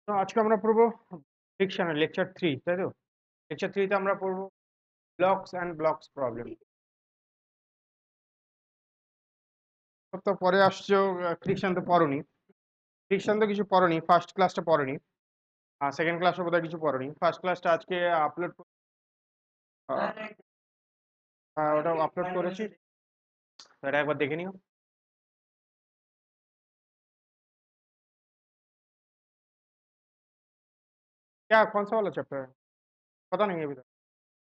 তো আজকে আমরা পড়বো ফ্রিকশন লেকচার 3 তাই তো? লেকচার 3 তে আমরা পড়বো ব্লকস অ্যান্ড ব্লকস প্রবলেম। তো পরে আসছো ফ্রিকশন তো পড়োনি। ফ্রিকশন তো কিছু পড়োনি, ফার্স্ট ক্লাসটা পড়োনি। আর সেকেন্ড ক্লাসও বোধহয় কিছু পড়োনি। ফার্স্ট ক্লাসটা আজকে আপলোড ওটা আপলোড করেছি। এটা একবার দেখে নিও। क्या कौन सा वाला चैप्टर है? पता नहीं है अभी तक।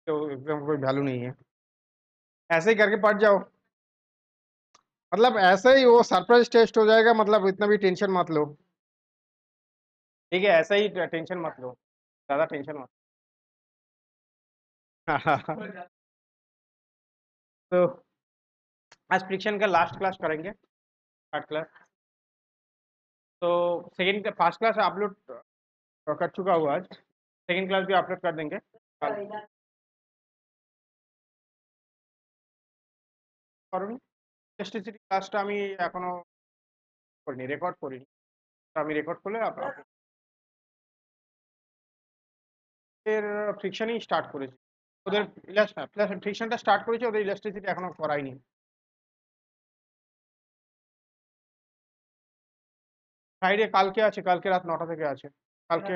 तो एग्जाम का कोई वैल्यू नहीं है। ऐसे ही करके पढ़ जाओ। मतलब ऐसे ही वो सरप्राइज टेस्ट हो जाएगा, मतलब इतना भी टेंशन मत लो। ठीक है, ऐसा ही टेंशन मत लो, ज्यादा टेंशन मत। तो आज फ्रिक्शन का लास्ट क्लास करेंगे, थर्ड क्लास। तो सेकंड फर्स्ट क्लास अपलोड कर चुका हूँ आज, सेकंड क्लास भी अपलोड कर देंगे कल। কারণ এসটিসিটি ক্লাসটা আমি এখনো করিনি, রেকর্ড করিনি। তো আমি রেকর্ড করলে এর ফ্রিকশনই স্টার্ট করেছি। ওদের ফ্রিকশনটা স্টার্ট করেছি, ওদের ইলাস্ট্রিসিটি এখনো করাইনি। ফ্রাইডে কালকে আছে, কালকে রাত 9টা থেকে আছে। কালকে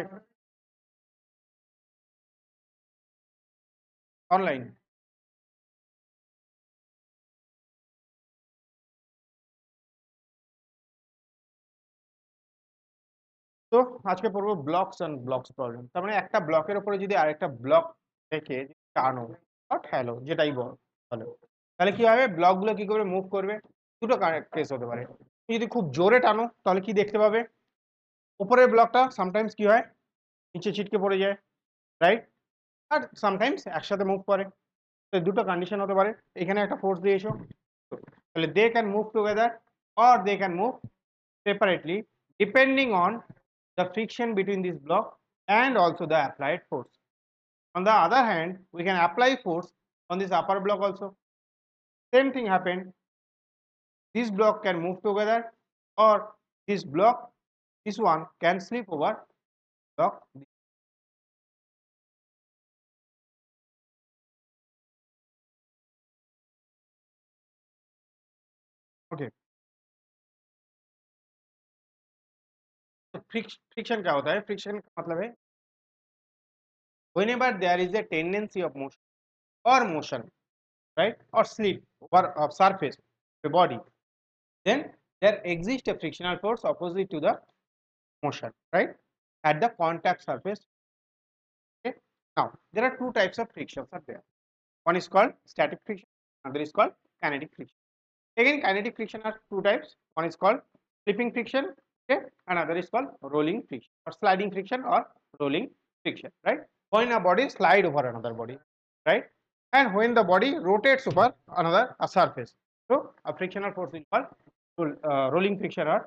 অনলাইন। তো আজকে পড়বো ব্লকস এন্ড ব্লকস প্রবলেম। তার মানে একটা ব্লকের উপরে যদি আরেকটা ব্লক থেকে টানো বা ঠেলো, যেটাই বলো, তাহলে কি হবে? ব্লকগুলো কি করে মুভ করবে? দুটো কেস হতে পারে। তুমি যদি খুব জোরে টানো তাহলে কি দেখতে পাবে? উপরের ব্লকটা সামটাইমস কি হয়, নিচে ছিটকে পড়ে যায়, রাইট? আর সামটাইমস একসাথে মুভ করে। তো দুটো কন্ডিশন হতে পারে। এখানে একটা ফোর্স দিয়েছো, তাহলে they can move together or they can move separately depending on the friction between this block and also the applied force. On the other hand, we can apply force on this upper block also. Same thing happened. This block can move together, or this block, this one can slip over block. Okay. तो friction क्या होता है? Friction का मतलब है whenever there is a tendency of motion, right, or slip over of surface of a body, then there exists a frictional force opposite to the motion, right, at the contact surface. Okay. Now there are two types of frictions are there. One is called static friction, another is called kinetic friction. Again, kinetic friction are two types. One is called slipping friction, okay, another is called rolling friction or sliding friction or rolling friction, right? When a body slide over another body, right, and when the body rotates over another surface, so a frictional force is called rolling friction or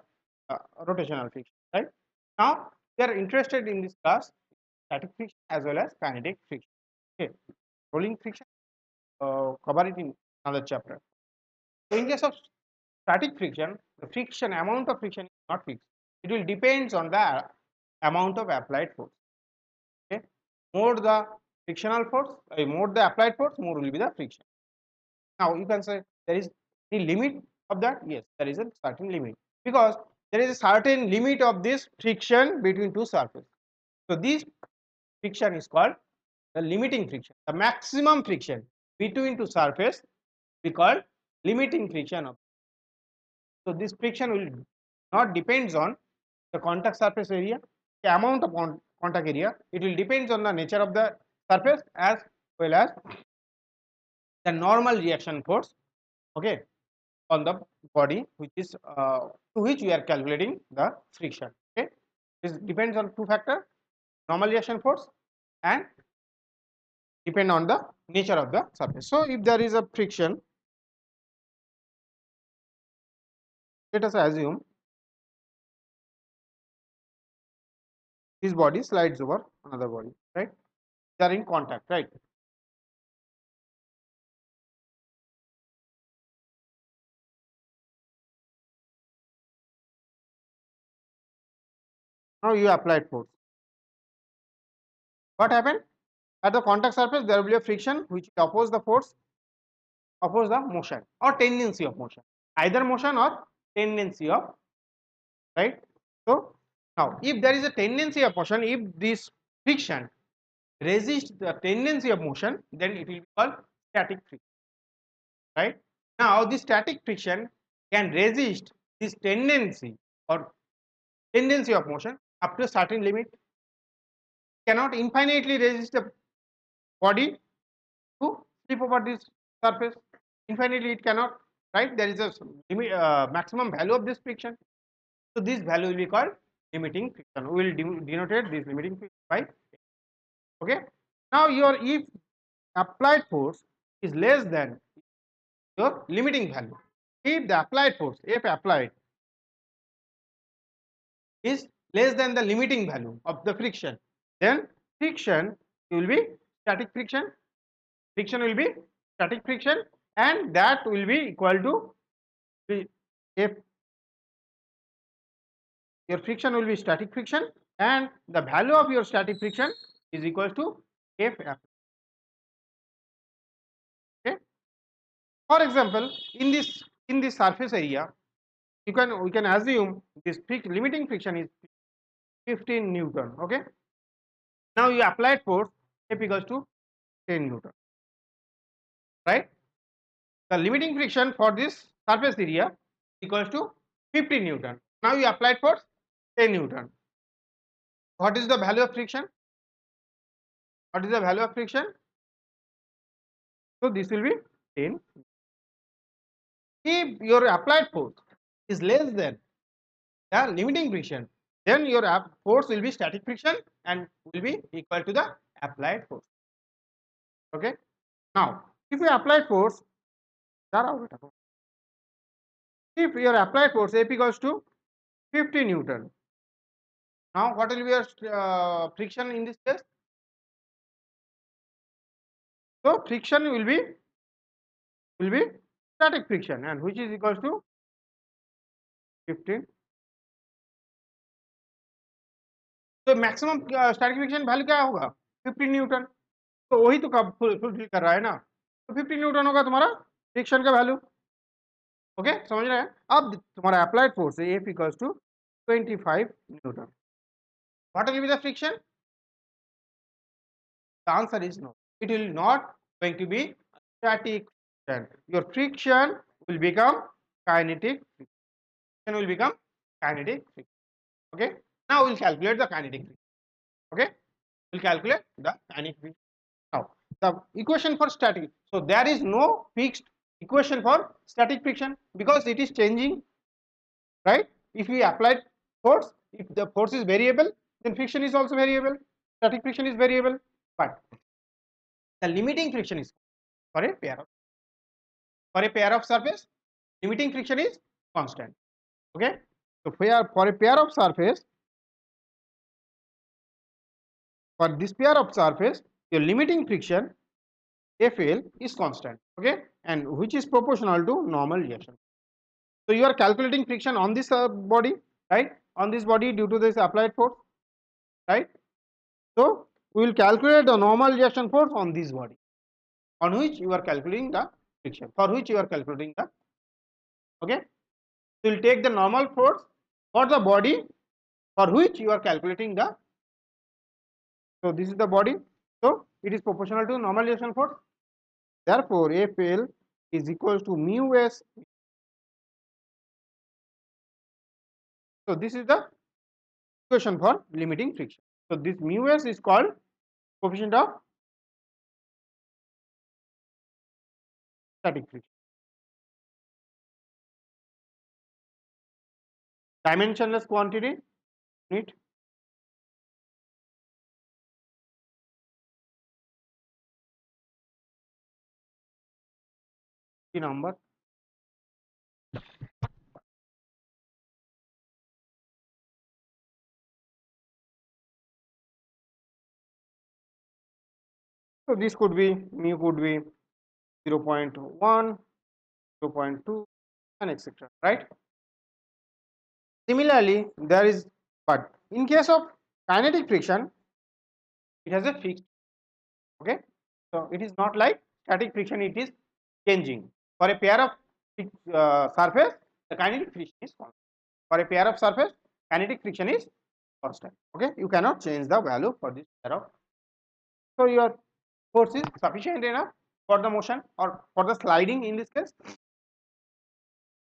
rotational friction, right? Now we are interested in this class static friction as well as kinetic friction. Okay, rolling friction, cover it in another chapter. So in case of static friction, the friction amount of friction is not fixed. It will depends on the amount of applied force. Okay, more the frictional force, more the applied force, more will be the friction. Now you can say there is the limit of that. Yes, there is a certain limit because there is a certain limit of this friction between two surfaces. So this friction is called the limiting friction. The maximum friction between two surfaces we call limiting friction of. So this friction will not depends on the contact surface area, the amount of contact area. It will depends on the nature of the surface as well as the normal reaction force. Okay, on the body, which is to which we are calculating the friction. Okay, this depends on two factors: normal reaction force and depend on the nature of the surface. So if there is a friction, let us assume this body slides over another body, right? They are in contact, right? Now you applied force. What happened? At the contact surface, there will be a friction which will oppose the force, oppose the motion or tendency of motion, either motion or tendency of, right? So now, if there is a tendency of motion, if this friction resists the tendency of motion, then it will be called static friction, right? Now, this static friction can resist this tendency of motion up to a certain limit. Cannot infinitely resist the body to slip over this surface. Infinitely it cannot, right? There is a maximum value of this friction. So this value will be called limiting friction. We will denote this limiting friction by, okay. Now your if applied force is less than your limiting value, if the applied force F applied is less than the limiting value of the friction, then friction will be static friction. Friction will be static friction, and that will be equal to if your friction will be static friction, and the value of your static friction is equal to F applied. Okay. For example, in this surface area, we can assume this limiting friction is 15 Newton. Okay. Now you applied force F equals to 10 Newton. Right. The limiting friction for this surface area equals to 50 Newton. Now you applied force 10 Newton. What is the value of friction? What is the value of friction? So this will be 10. If your applied force is less than the limiting friction, then your force will be static friction and will be equal to the applied force. Okay. Now, if you apply force, if your applied force F equals to 50 Newton, now what will be your friction in this case? So friction will be static friction, and which is equals to 15. तो maximum static friction value क्या होगा 50 Newton, तो वही तो fulfil कर रहा है ना, तो 50 न्यूटन होगा तुम्हारा फ्रिक्शन का वैल्यू। ओके, समझ रहे हैं? अब तुम्हारा अप्लाइड फोर्स है F equals to 25 newton. What will be the friction? The answer is no, it will not going to be static friction. Your friction will become kinetic friction, will become kinetic friction. Okay, now we'll calculate the kinetic friction. Okay, we'll calculate the kinetic friction. Now, the equation for static, so there is no fixed equation for static friction because it is changing, right? If we apply force, if the force is variable, then friction is also variable, static friction is variable, but the limiting friction is for a pair of surface, limiting friction is constant. Okay, so for a pair of surface, for this pair of surface, your limiting friction FL is constant. Okay, and which is proportional to normal reaction. So you are calculating friction on this body, right? On this body due to this applied force, right? So we will calculate the normal reaction force on this body, on which you are calculating the friction, for which you are calculating the, okay. So you will take the normal force for the body for which you are calculating the, so this is the body, so it is proportional to normal reaction force. Therefore, FL is equals to mu s. So this is the equation for limiting friction. So this mu s is called coefficient of static friction. Dimensionless quantity unit. The number. So this could be, mu could be 0.1, 0.2 and etc. Right? Similarly, there is, but in case of kinetic friction, it has a fixed. Okay, so it is not like static friction, it is changing. For a pair of surface, the kinetic friction is constant. For a pair of surface, kinetic friction is constant. Okay, you cannot change the value for this pair of. So your force is sufficient enough for the motion or for the sliding in this case.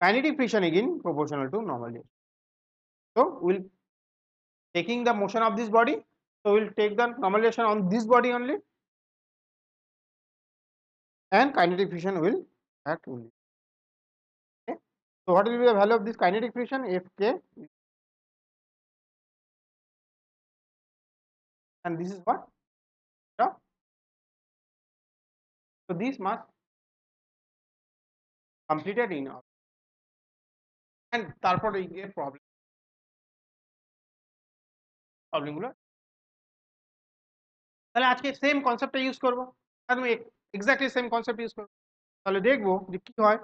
Kinetic friction again proportional to normal direction. So we'll taking the motion of this body. So we'll take the normal direction on this body only, and kinetic friction will act only. Okay. So what will be the value of this kinetic friction? Fk, and this is what? So this must completed in our, and তারপর এই যে problem গুলো, তাহলে আজকে same কনসেপ্টটা use করব, একদম exactly same concept use করব। তাহলে দেখবো যে কি হয়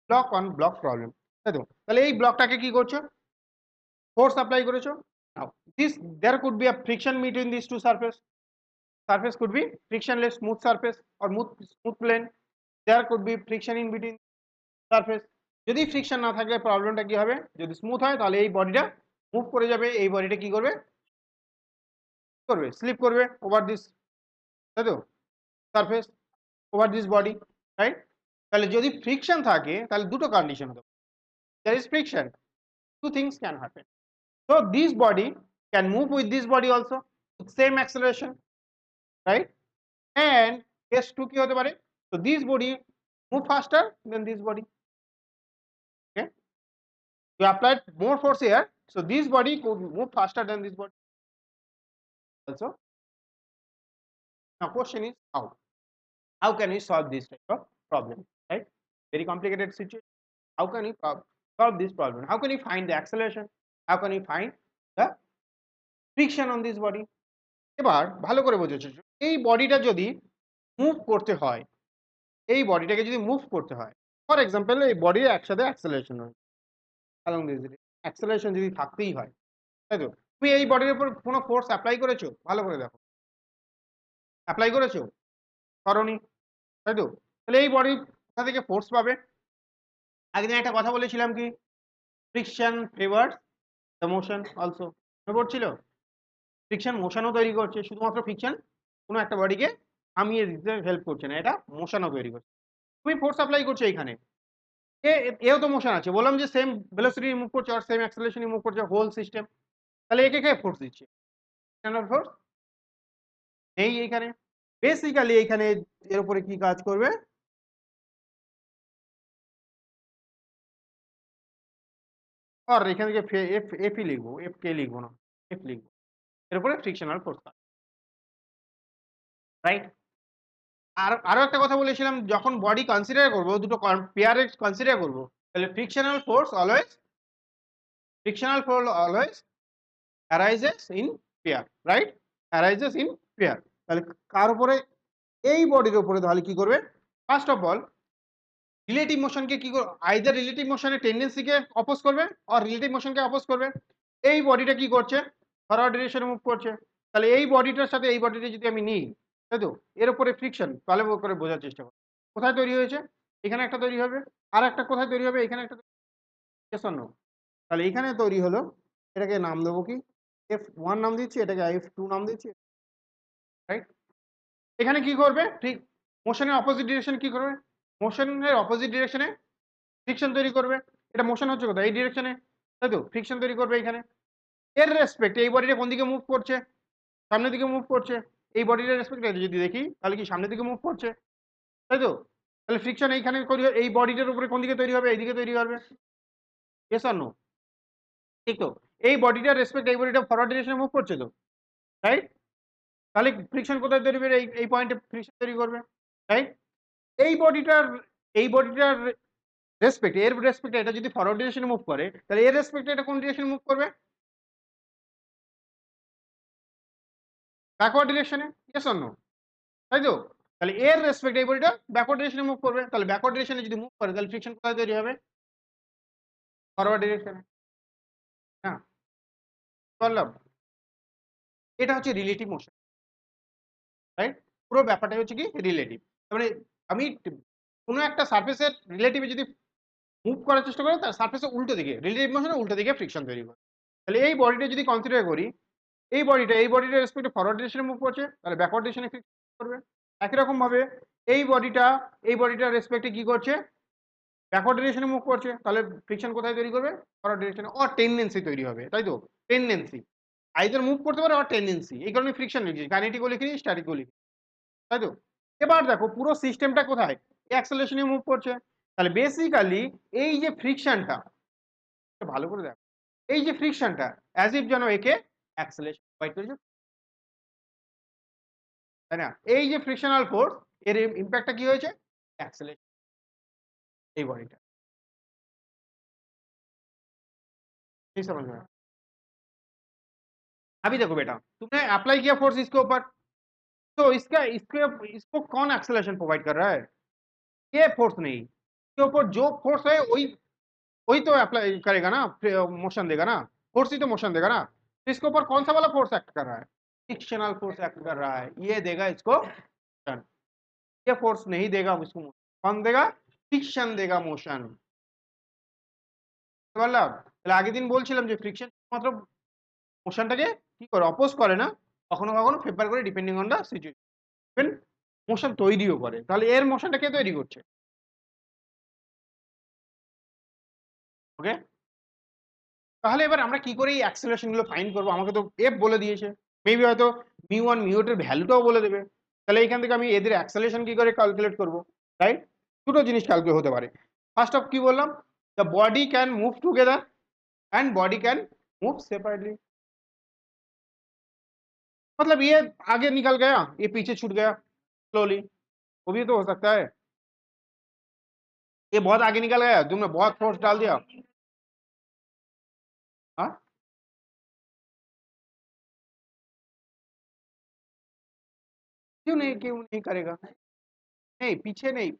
ব্লক অন ব্লক প্রবলেম, তাই তো? তাহলে এই ব্লকটাকে কি করছো, ফোর্স অ্যাপ্লাই করেছো। Now this there could be a friction between this two surface, surface could be frictionless smooth surface or smooth plane, there could be friction in between surface। যদি friction না থাকে প্রবলেমটা কি হবে, যদি স্মুথ হয় তাহলে এই বডিটা মুভ করে যাবে, এই বডিটা কি করবে, স্লিপ করবে ওভার দিস, তাই তো, surface over this body, right? তাহলে যদি ফ্রিকশন থাকে তাহলে দুটো কন্ডিশন হতে পারে, there is friction, two things can happen, so this body can move with this body also with same acceleration, right? And case 2 কি হতে পারে, so this body move faster than this body, okay, you applied more force here, so this body could move faster than this body also. Now question is how can we solve this type of problem, right? Very complicated situation. How can we solve this problem? How can we find the acceleration? How can we find the friction on this body? এবার ভালো করে বোঝার, এই বডিটা যদি move করতে হয়, এই বডিটাকে যদি মুভ করতে হয়, ফর এক্সাম্পল এই বডির একসাথে অ্যাক্সেলারেশন হয়, along this অ্যাক্সেলারেশন যদি থাকতেই হয়, তাই তো? তুমি এই বডির উপর কোনো ফোর্স অ্যাপ্লাই করেছো, ভালো করে দেখো, অ্যাপ্লাই করেছো, করনি, তাই তো? তাহলে এই বডি কোথা থেকে ফোর্স পাবে? একদিন একটা কথা বলেছিলাম কি, friction favours the motion also, মনে পড়ছিল? ফ্রিকশন মোশনও তৈরি করছে, শুধুমাত্র ফ্রিকশন কোনো একটা বডিকে থামিয়ে দিতে হেল্প করছে না, এটা মোশনও তৈরি করছে। তুমি ফোর্স অ্যাপ্লাই করছো এইখানে, এও তো মোশন আছে, বললাম যে সেম ভেলোসিটি মুভ করছে আর সেম অ্যাক্সেলারেশন মুভ করছে হোল সিস্টেম, তাহলে একে কে ফোর্স দিচ্ছে? এক্সটার্নাল ফোর্স নেই এইখানে। বেসিক্যালি এইখানে এর উপরে কি কাজ করবে, আর এখান থেকে এফ এফই লিখবো, এফ কে লিখবো না, এফ লিখবো, এর উপরে ফ্রিকশনাল ফোর্স, রাইট? আর আরো একটা কথা বলেছিলাম, যখন বডি কনসিডার করবো, দুটো পেয়ারে কনসিডার করবো, তাহলে frictional force always arises in pair, right? Arises in pair. তাহলে কার উপরে, এই বডির উপরে তাহলে কি করবে, ফার্স্ট অফ অল রিলেটিভ মোশনকে কি করবে, আইদার রিলেটিভ মোশনের টেন্ডেন্সিকে অপোজ করবে আর রিলেটিভ মোশনকে অপোজ করবে। এই বডিটা কি করছে, ফরওয়ার্ড ডিরেকশনে মুভ করছে, তাহলে এই বডিটার সাথে এই বডিটা যদি আমি নিই, তাই তো, এর উপরে ফ্রিকশন, তাহলে করে বোঝার চেষ্টা করো কোথায় তৈরি হয়েছে, এখানে একটা তৈরি হবে, আর একটা কোথায় তৈরি হবে, এখানে একটা, তাহলে এখানে তৈরি হলো, এটাকে নাম দেবো কি, F1 নাম দিচ্ছি, এটাকে F2 নাম দিচ্ছি, রাইট? এখানে কি করবে, ঠিক মোশনের অপোজিট ডিরেকশন কি করবে, মোশনের অপোজিট ডিরেকশনে ফ্রিকশন তৈরি করবে, এটা মোশন হচ্ছে কোথায়, এই ডিরেকশনে, তাই তো, ফ্রিকশন তৈরি করবে এখানে। এর রেসপেক্ট এই বডিটা কোন দিকে মুভ করছে, সামনের দিকে মুভ করছে, এই বডিটার রেসপেক্ট যদি দেখি তাহলে কি সামনের দিকে মুভ করছে, তাই তো? তাহলে ফ্রিকশন এইখানে এই বডিটার উপরে কোন দিকে তৈরি হবে, এইদিকে তৈরি হবে, ইয়েস অর নো? ঠিক তো, এই বডিটার রেসপেক্ট এই বডিটা ফরওয়ার্ড ডিরেকশনে মুভ করছে তো, রাইট? তাহলে ফ্রিকশন কোথায় তৈরি হবে, এই পয়েন্টে ফ্রিকশন তৈরি করবে, রাইট? এই বডিটার রেসপেক্ট, এর রেসপেক্টে এটা যদি ফরওয়ার্ড ডিরেকশনে মুভ করে, তাহলে এর রেসপেক্টে এটা কোন ডিরেকশনে মুভ করবে, ব্যাকওয়ার্ড ডিরেকশনে, ইয়েস অর নো? তাই তো? তাহলে এর রেসপেক্টে এই বডিটা ব্যাকওয়ার্ড ডিরেকশনে মুভ করবে, তাহলে ব্যাকওয়ার্ড ডিরেকশনে যদি মুভ করে তাহলে ফ্রিকশন কোথায় তৈরি হবে, ফরওয়ার্ড ডিরেকশনে, হ্যাঁ, বললাম এটা হচ্ছে রিলেটিভ মোশন। রাইট? পুরো ব্যাপারটাই হচ্ছে কি রিলেটিভ। তার মানে আমি কোনো একটা সারফেসের রিলেটিভে যদি মুভ করার চেষ্টা করে তার সারফেসের উল্টো দিকে রিলেটিভ মোশনে উল্টো দিকে ফ্রিকশন তৈরি করে। তাহলে এই বডিটা যদি কনসিডার করি, এই বডিটার রেসপেক্টে ফরওয়ার্ড ডিরেকশনে মুভ করছে, তাহলে ব্যাকওয়ার্ড ডিরেকশনে ফ্রিকশন করবে। একই রকম ভাবে এই বডিটার রেসপেক্টে কি করছে? ব্যাকওয়ার্ড ডিরেকশনে মুভ করছে, তাহলে ফ্রিকশন কোথায় তৈরি করবে? ফরওয়ার্ড ডিরেকশনে, অর টেন্ডেন্সি তৈরি হবে, তাই তো? টেন্ডেন্সি আইদার মুভ করতে পারে অর টেন্ডেন্সি, এই কারণে ফ্রিকশন লিখছি, কাইনেটিকও লিখিনি, স্ট্যাটিকও লিখি, তাই তো? এবার দেখো পুরো সিস্টেমটা কোথায়? অ্যাক্সেলারেশনে মুভ করছে। তাহলে বেসিক্যালি এই যে ফ্রিকশনটা, ভালো করে দেখো, এই যে ফ্রিকশনটা অ্যাজ ইফ যেন একে অ্যাক্সেলারেশন প্রোভাইড করেছে, তাই না? এই যে ফ্রিকশনাল ফোর্স, এর ইম্প্যাক্টটা কি হয়েছে? অ্যাক্সেলারেশন এই বডিটা। नहीं समझ में आया? अभी देखो बेटा, तुमने अप्लाई किया फोर्स इसके ऊपर, तो इसको कौन एक्सेलरेशन प्रोवाइड कर रहा है? ये फोर्स नहीं, इसके ऊपर जो फोर्स है वही वही तो अप्लाई करेगा ना, मोशन देगा ना, फोर्स ही तो मोशन देगा ना। तो इसके ऊपर कौन सा वाला फोर्स एक्ट कर रहा है? फ्रिक्शनल फोर्स एक्ट कर रहा है, ये देगा इसको मोशन। ये फोर्स नहीं देगा उसको मोशन, कौन देगा? फ्रिक्शन देगा मोशन। বললাম তাহলে আগের দিন বলছিলাম যে ফ্রিকশন মাত্র মোশনটাকে কি করে অপোজ করে না, কখনো কখনো ফেভার করে, depending on the situation motion তৈরিও করে। তাহলে এর মোশনটা কে তৈরি করছে? ওকে, তাহলে এবার আমরা কি করে এই অ্যাক্সেলারেশন গুলো ফাইন্ড করবো? আমাকে তো এফ বলে দিয়েছে, মেবি হয়তো মিউ1 মিউ2 এর ভ্যালুটাও বলে দেবে। তাহলে এখান থেকে আমি এদের অ্যাক্সেলারেশন কি করে ক্যালকুলেট করবো? রাইট, দুটো জিনিস ক্যালকুলেট হতে পারে। ফার্স্ট অফ কি বললাম? The body can move together and body can move separately. मतलब ये आगे निकल गया, ये पीछे छूट गया स्लोली, वो भी तो हो सकता है। ये बहुत आगे निकल गया, तुमने बहुत फोर्स डाल दिया, हाँ क्यों नहीं करेगा? नहीं पीछे नहीं,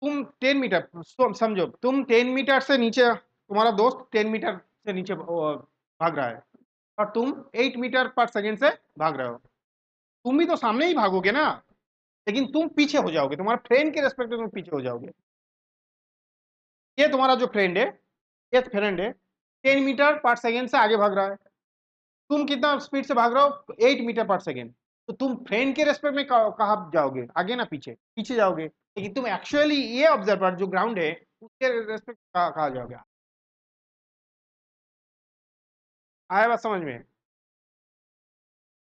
तुम 10 मीटर समझो, तुम 10 मीटर से नीचे, तुम्हारा दोस्त 10 मीटर से नीचे भाग रहा है और तुम 8 मीटर पर सेकेंड से भाग रहे हो, तुम भी तो सामने ही भागोगे ना, लेकिन तुम पीछे हो जाओगे, तुम्हारा फ्रेंड के रेस्पेक्ट में तुम पीछे हो जाओगे। ये तुम्हारा जो फ्रेंड है, ये फ्रेंड है 10 मीटर पर सेकेंड से आगे भाग रहा है, तुम कितना स्पीड से भाग रहे हो? 8 मीटर पर सेकेंड। तो तुम फ्रेंड के रेस्पेक्ट में कहाँ जाओगे? आगे ना पीछे? पीछे जाओगे। लेकिन तुम एक्चुअली ये ऑब्जर्वर जो ग्राउंड है उसके रेस्पेक्ट कहाँ जाओगे? आया बात समझ में?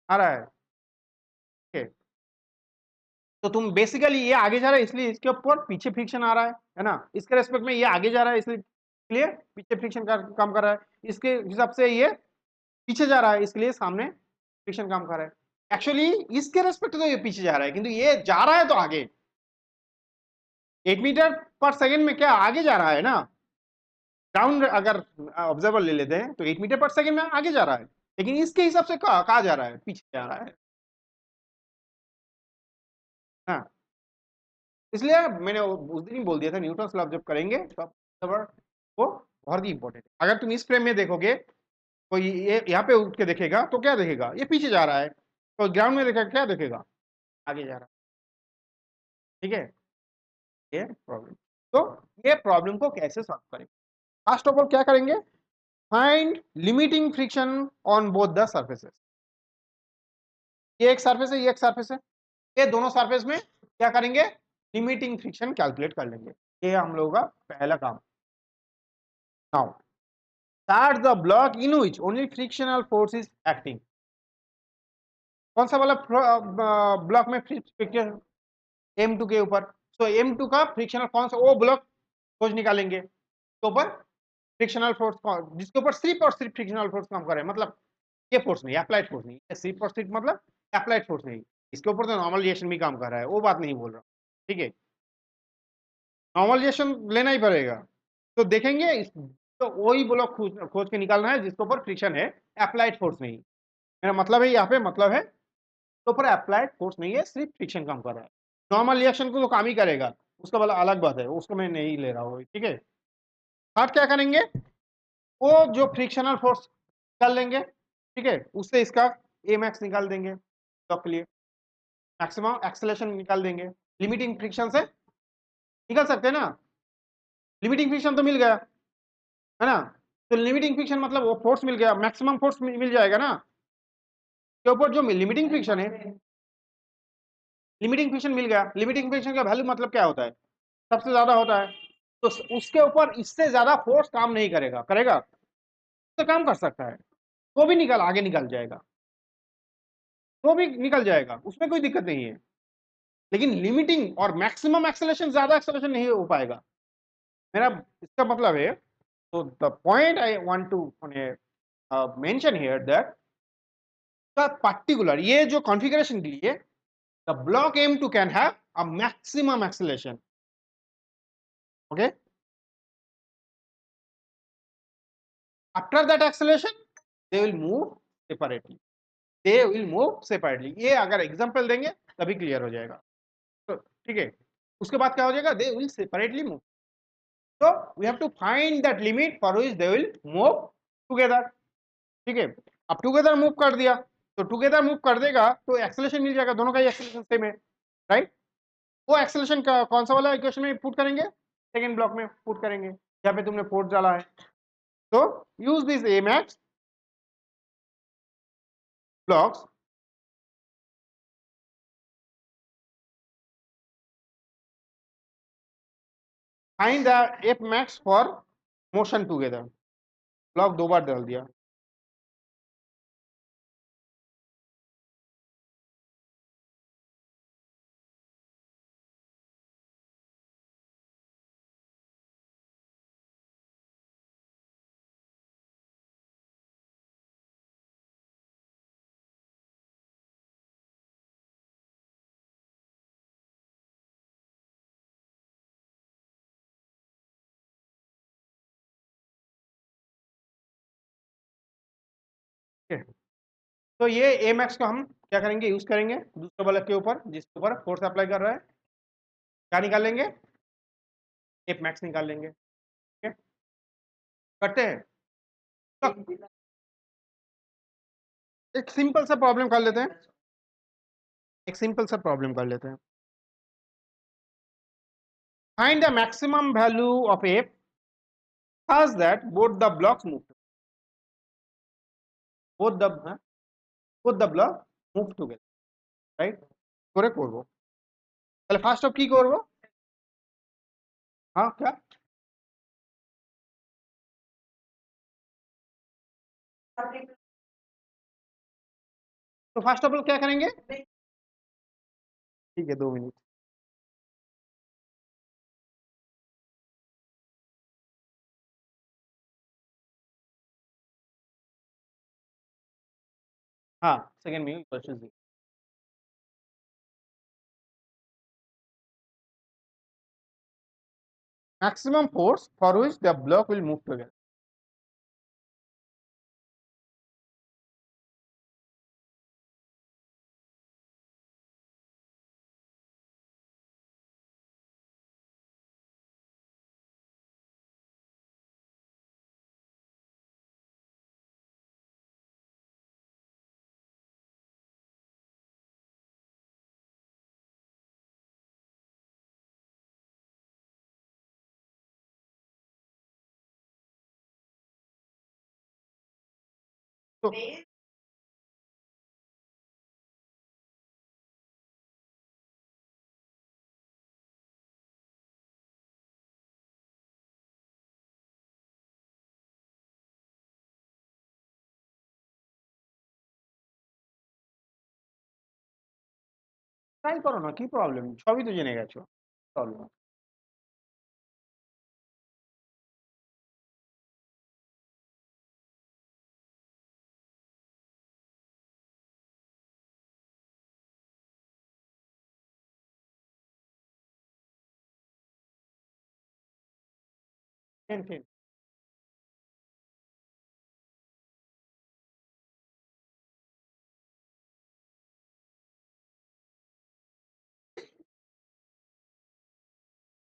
आ रहा है? ठीक है, तो तुम बेसिकली ये आगे जा रहा है इसलिए इसके ऊपर पीछे फ्रिक्शन आ रहा है ना, इसके रेस्पेक्ट में ये आगे जा रहा है इसलिए पीछे फ्रिक्शन काम कर रहा है, इसके हिसाब से ये पीछे जा रहा है इसलिए सामने फ्रिक्शन काम कर रहा है। एक्चुअली इसके रेस्पेक्ट तो ये पीछे जा रहा है, किंतु ये जा रहा है तो आगे, 8 मीटर पर सेकेंड में क्या आगे जा रहा है ना, ग्राउंड अगर ऑब्जर्वर ले लेते हैं तो 8 मीटर पर सेकेंड में आगे जा रहा है, लेकिन इसके हिसाब से कहाँ जा रहा है? पीछे जा रहा है। हाँ, इसलिए मैंने उस दिन ही बोल दिया था न्यूटन लॉ जब करेंगे तो ऑब्जर्वर वो बहुत ही इंपॉर्टेंट है। अगर तुम इस फ्रेम में देखोगे, कोई ये यहाँ पे उठ के देखेगा तो क्या देखेगा? ये पीछे जा रहा है, तो ग्राउंड में देखा क्या देखेगा? आगे जा रहा है। ठीक है, ये प्रॉब्लम, तो ये प्रॉब्लम को कैसे सॉल्व करेंगे? फर्स्ट ऑफ ऑल क्या करेंगे? Find limiting friction on both the surfaces. ये एक सरफेस है, ये एक सरफेस है, ये दोनों सरफेस में क्या करेंगे? लिमिटिंग फ्रिक्शन कैलकुलेट कर लेंगे। ये हम लोगों का पहला काम। Now start the block in which only frictional force is acting। कौन सा वाला ब्लॉक में फ्रिक्शन? M2 के ऊपर, सो M2 का फ्रिक्शनल कौन सा वो ब्लॉक खोज निकालेंगे तो ऊपर फ्रिक्शनल फोर्स जिसके ऊपर सिर्फ और सिर्फ फ्रिक्शनल फोर्स काम कर रहा है, मतलब ये फोर्स नहीं, अप्लाइड फोर्स नहीं, सिर्फ और सिर्फ मतलब अप्लाइड फोर्स नहीं, इसके ऊपर तो नॉर्मलाइजेशन भी काम कर रहा है, वो बात नहीं बोल रहा। ठीक है, नॉर्मलाइजेशन लेना ही पड़ेगा, तो देखेंगे तो वही ब्लॉक खोज के निकालना है जिसके ऊपर फ्रिक्शन है, अप्लाइड फोर्स नहीं। मेरा मतलब है यहाँ पे मतलब है तो ऊपर अप्लाइड फोर्स नहीं है, सिर्फ फ्रिक्शन काम कर रहा है। नॉर्मल रिएक्शन को तो काम ही करेगा, उसका वाला अलग बात है, उसको मैं नहीं ले रहा हूँ। ठीक है, थर्ड क्या करेंगे? वो जो फ्रिक्शनल फोर्स निकाल लेंगे, ठीक है, उससे इसका ए मैक्स निकाल देंगे ब्लॉक के लिए। मैक्सिमम एक्सेलरेशन निकाल देंगे, लिमिटिंग फ्रिक्शन से निकल सकते हैं ना, लिमिटिंग फ्रिक्शन तो मिल गया है ना, तो लिमिटिंग फ्रिक्शन मतलब वो फोर्स मिल गया, मैक्सिमम फोर्स मिल जाएगा ना, के ऊपर जो लिमिटिंग फ्रिक्शन है, लिमिटिंग फ्रिक्शन मिल गया, लिमिटिंग फ्रिक्शन का वैल्यू मतलब क्या होता है, सबसे ज्यादा होता है, तो उसके ऊपर इससे ज्यादा फोर्स काम नहीं करेगा, करेगा तो काम कर सकता है, तो भी निकल आगे निकल जाएगा, तो भी निकल जाएगा, उसमें कोई दिक्कत नहीं है, लेकिन लिमिटिंग और मैक्सिमम एक्सेलरेशन, ज्यादा एक्सेलरेशन नहीं हो पाएगा, मेरा इसका मतलब है, तो the point I want to mention here that the particular ये जो कॉन्फ़िगरेशन के लिए the block M2 can have a maximum acceleration, okay, after that acceleration they will move separately, they will move separately, ये अगर example देंगे तभी clear हो जाएगा, तो ठीक है, उसके बाद क्या हो जाएगा, they will separately move, so we have to find that limit for which they will move together, ठीक है, अब टुगेदर मूव कर दिया, तो टुगेदर मूव कर देगा तो एक्सेलरेशन मिल जाएगा, दोनों का ही एक्सेलरेशन सेम है, राइट, वो एक्सेलरेशन का कौन सा वाला इक्वेशन में पुट करेंगे, सेकंड ब्लॉक में पुट करेंगे जहां पे तुमने फोर्स डाला है, तो use this A max blocks find the F max for motion together, block दो बार डाल दिया, ठीक है, तो ये ए मैक्स को हम क्या करेंगे, यूज करेंगे दूसरे बल्ब के ऊपर जिसके ऊपर फोर्स अप्लाई कर रहा है, क्या निकाल लेंगे, एफ मैक्स निकाल लेंगे, ठीक है, करते हैं, तो एक सिंपल सा प्रॉब्लम कर लेते हैं, एक सिंपल सा प्रॉब्लम कर लेते हैं, find the maximum value of F such that both the blocks move, both the both the block move together, right, করে করব, তাহলে ফার্স্ট অফ কি করব, হ্যাঁ क्या, तो फर्स्ट ऑफ ऑल क्या करेंगे, ठीक है 2 मिनट, हाँ सेकंड में question C, maximum force for which the block will move together, तो ট্রাই করো না, কি প্রবলেম, সবই তো জেনে গেছো, problem, ten ten,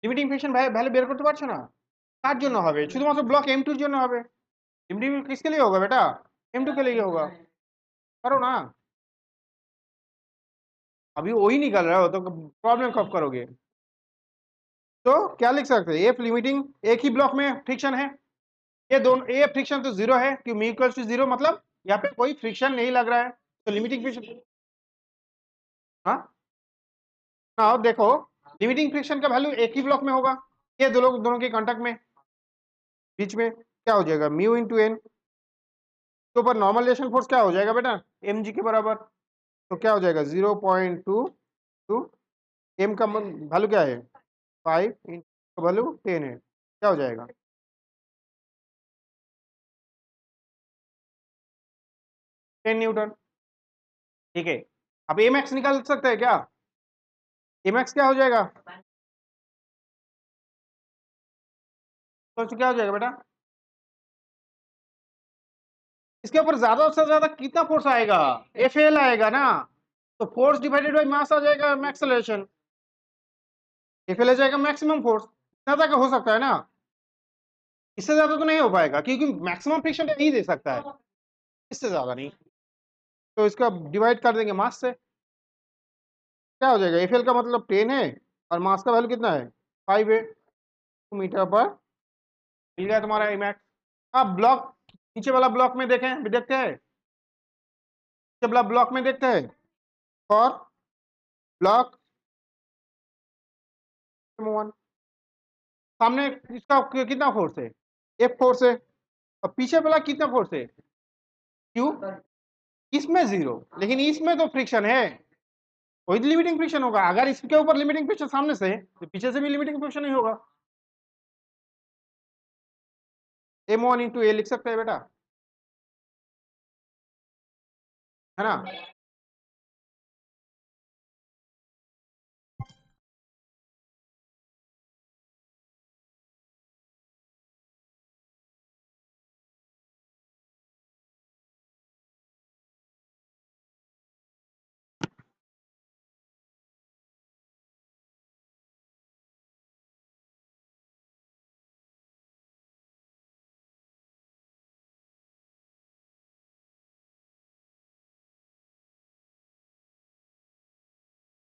limiting factor value বের করতে পারছো না, কার জন্য হবে, শুধুমাত্র ব্লক M2 এর জন্য হবে, लिमिटिंग किसके लिए होगा बेटा, M2 के लिए होगा, करो ना, अभी वही निकल रहा हो तो प्रॉब्लम कब करोगे? तो क्या लिख सकते हैं, एफ लिमिटिंग, एक ही ब्लॉक में फ्रिक्शन है, ये दोनों, ये फ्रिक्शन तो जीरो है क्योंकि म्यू इक्वल्स टू जीरो, मतलब यहाँ पे कोई फ्रिक्शन नहीं लग रहा है, तो लिमिटिंग फ्रिक्शन, हाँ ना देखो, लिमिटिंग फ्रिक्शन का वैल्यू एक ही ब्लॉक में होगा, ये दोनों के कांटेक्ट में बीच में क्या हो जाएगा, म्यू इंटू एन, तो ऊपर नॉर्मलाइजेशन फोर्स क्या हो जाएगा बेटा, एम जी के बराबर, तो क्या हो जाएगा 0.22, एम का वैल्यू क्या है 5, वैल्यू 10 है, क्या हो जाएगा 10 न्यूटन। ठीक है, अब एम एक्स निकाल सकते हैं क्या, एम एक्स क्या हो जाएगा, तो क्या हो जाएगा बेटा, इसके ऊपर ज्यादा से ज्यादा कितना फोर्स आएगा, एफ एल आएगा ना, तो फोर्स डिवाइडेड बाई मास आ जाएगा एक्सेलरेशन, एफ एल आ जाएगा मैक्सिमम फोर्स, इतना तक हो सकता है ना, इससे ज्यादा तो नहीं हो पाएगा क्योंकि मैक्सिमम फ्रिक्शन नहीं दे सकता है, इससे ज्यादा नहीं, तो इसका डिवाइड कर देंगे मास से, क्या हो जाएगा, एफ एल का मतलब 10 है और मास का वैल्यू कितना है 5 है, 2 मीटर पर, मिल गया तुम्हारा एमैक्स। अब ब्लॉक, नीचे वाला ब्लॉक में देखें, देखते हैं, नीचे वाला ब्लॉक में देखते हैं, फॉर ब्लॉक वन, सामने इसका कितना फोर्स है, एक फोर्स है, और पीछे वाला कितना फोर्स है, क्यू, इसमें जीरो, लेकिन इसमें तो फ्रिक्शन है, वही लिमिटिंग फ्रिक्शन होगा, अगर इसके ऊपर लिमिटिंग फ्रिक्शन सामने से है तो पीछे से भी लिमिटिंग फ्रिक्शन ही होगा, एम वन इंटू ए लिख सकते हैं बेटा, है ना,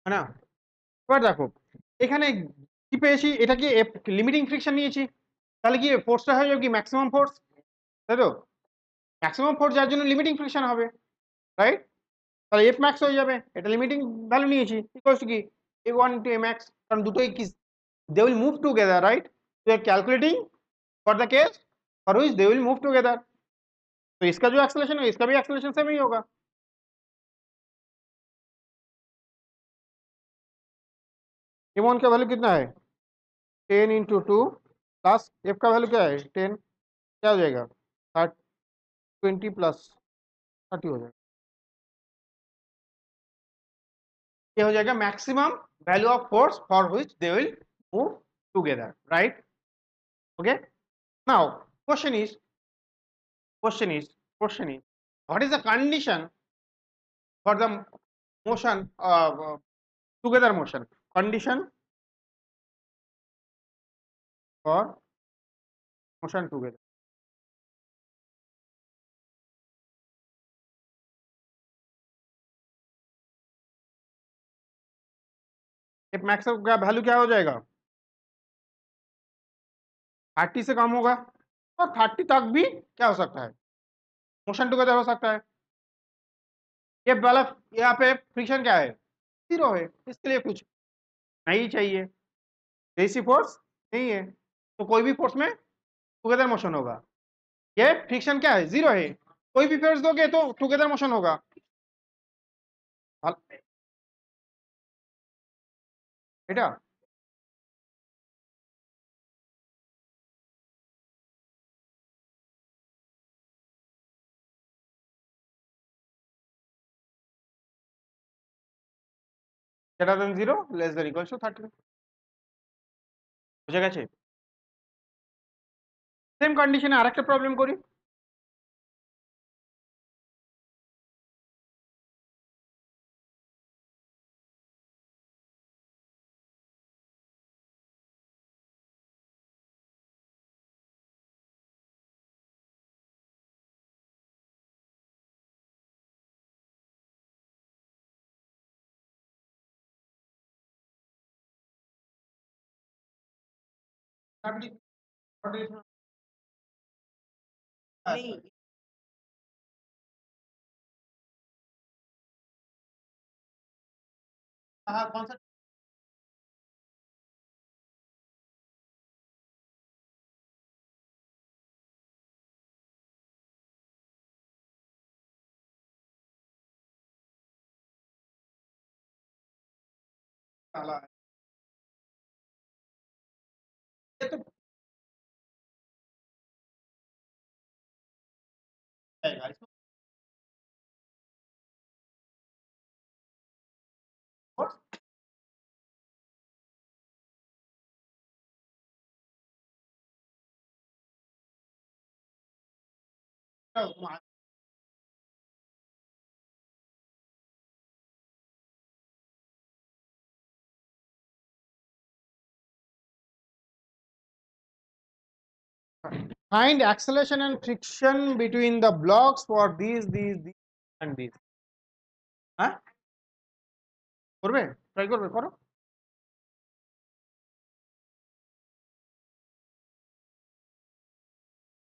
है না, এবার দেখো এখানে কি পেয়েছি, এটা কি লিমিটিং ফ্রিকশন নিয়েছি, তাহলে কি ফোর্সটা হয়ে যাবে কি ম্যাক্সিমাম ফোর্স, তাই তো, ম্যাক্সিমাম ফোর্স যার জন্য লিমিটিং ফ্রিকশন হবে, রাইট, তাহলে এফ ম্যাক্স হয়ে যাবে, এটা লিমিটিং ভ্যালু নিয়েছি, ইকুয়ালস টু কি a one into a max, কারণ দুটোই কি they will move together, right, তো calculating for the case for which they will move together, तो इसका जो एक्सेलरेशन है इसका भी एक्सेलरेशन सेम ही होगा, ए वन का वैल्यू कितना है 10 इंटू टू प्लस एफ का वैल्यू क्या है 10, क्या हो जाएगा 20 प्लस 30 हो जाएगा, ये हो जाएगा maximum value of force for which they will move together, right, okay, now question is question is question is what is the condition for the motion together motion, condition for motion together, F max का value क्या हो जाएगा 30 से कम होगा, और 30 तक भी क्या हो सकता है मोशन टुगेदर हो सकता है, ये वाला यहाँ पे फ्रिक्शन क्या है जीरो है, इसके लिए कुछ नहीं चाहिए, जैसी फोर्स नहीं है तो कोई भी फोर्स में टुगेदर मोशन होगा, ये फ्रिक्शन क्या है जीरो है, कोई भी फोर्स दोगे तो टुगेदर मोशन होगा, এটা greater than 0 less than equals to 30, বুঝে গেছে, সেম কন্ডিশনে আরেকটা প্রবলেম করি, हाँ कौन सा डाला है ये तो आएगा इसमें और क्या हुआ? Find acceleration and friction between the blocks for these and these. হ্যাঁ করবে ট্রাই করবে করো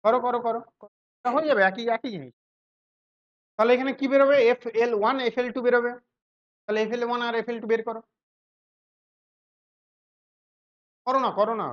করো করো করো হয়ে যাবে একই একই জিনিস তাহলে এখানে কি বেরোবে FL1 FL2 বেরোবে তাহলে FL1 আর FL2 বের করো করো না করো না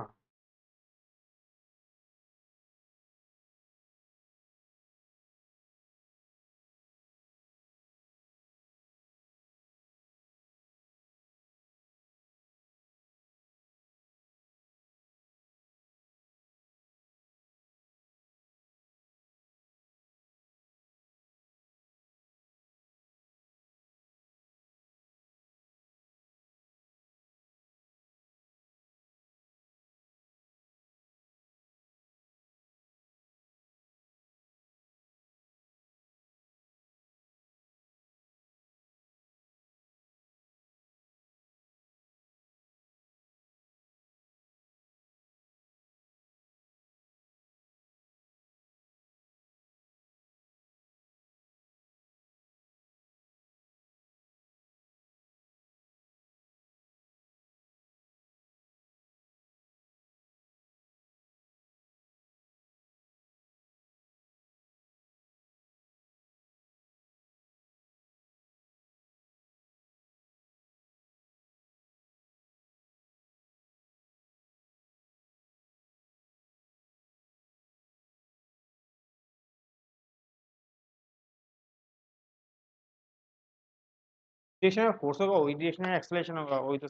डिरेक्शन में फोर्स होगा वही डिरेक्शन में एक्सेलरेशन होगा वही तो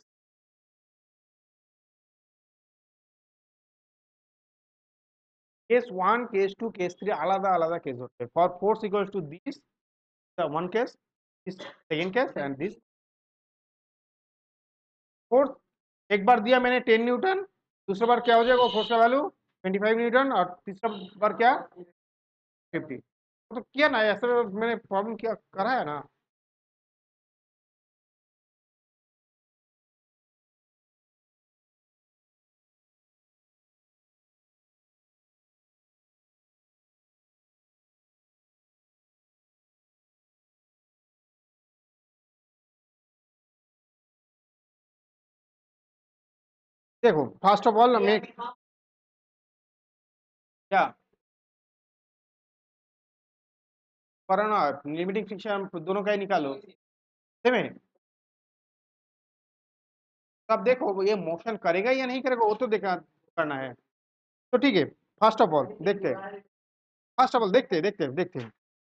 केस 1 केस 2 केस 3 আলাদা আলাদা কেস হচ্ছে for force equals to this the one case this second case and this force एक बार दिया मैंने 10 न्यूटन दूसरा बार क्या हो जाएगा फोर्स का वैल्यू 25 न्यूटन और तीसरा बार क्या 50 तो किया ना ऐसा मैंने प्रॉब्लम किया करा है ना देखो फर्स्ट ऑफ ऑल मैं क्या करो ना लिमिटिंग फ्रिक्शन दोनों का ही निकालो सेम है तब देखो ये मोशन करेगा या नहीं करेगा वो तो देखना करना है तो ठीक है फर्स्ट ऑफ ऑल देखते हैं फर्स्ट ऑफ ऑल देखते हैं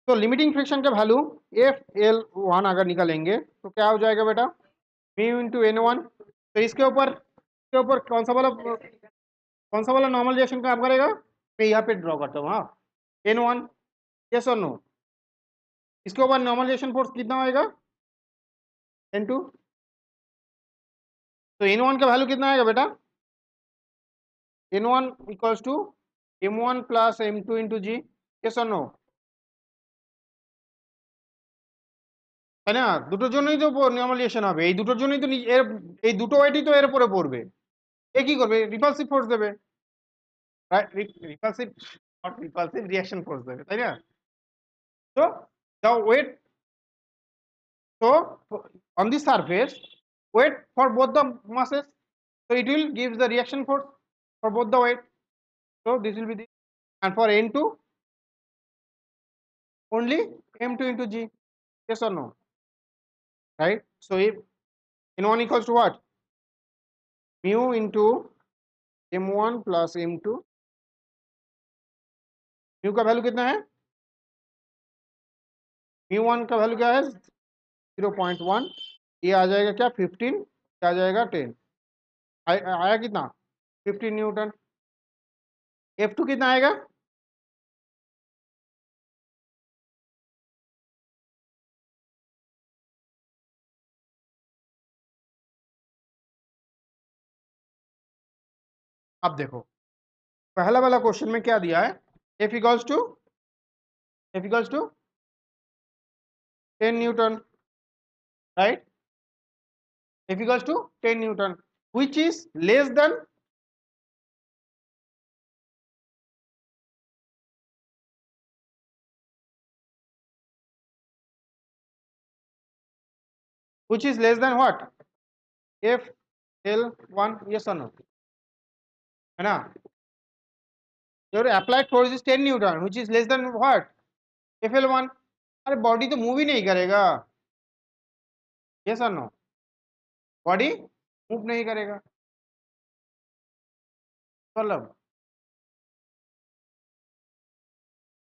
तो लिमिटिंग फ्रिक्शन का वैल्यू FL1 अगर निकालेंगे तो क्या हो जाएगा बेटा म्यू इंटू N1 तो इसके ऊपर कौन सा वाला नॉर्मलाइजेशन काम करेगा मैं यहाँ पे ड्रॉ करता हूँ हाँ N1 यस और नो इसके ऊपर नॉर्मलाइजेशन फोर्स कितना आएगा N2 तो N1 का वैल्यू कितना आएगा बेटा N1 equals to M1 plus M2 into G yes और नो তাই না দুটোর জন্যই তো নর্মালাইজেশন হবে এই দুটোর জন্যই তো এই দুটো ওয়েটই তো এর উপরে পড়বে এ কি করবে রিপালসিভ ফোর্স দেবে repulsive not repulsive reaction force দেবে তাই না তো the weight so on the surface weight for both the masses so it will give the reaction force for both the weight. So this will be the, and for n2 only m2 into g. Yes or no? Right. So if n1 equals to what? Mu into m1 plus m2. Mu का value कितना है? Mu one का value क्या है? 0.1. ये आ जाएगा क्या? 15. क्या आ जाएगा? 10. आया कितना? 15 न्यूटन. F2 कितना आएगा? अब देखो पहला वाला क्वेश्चन में क्या दिया है? F equals to 10 newton, right? F equals to 10 Newton, which is less than what? F L1, yes or no? है ना? Your applied force is 10 Newton, which is less than what? FL1. अरे body तो move ही नहीं करेगा. Yes or no? Body move नहीं करेगा. मतलब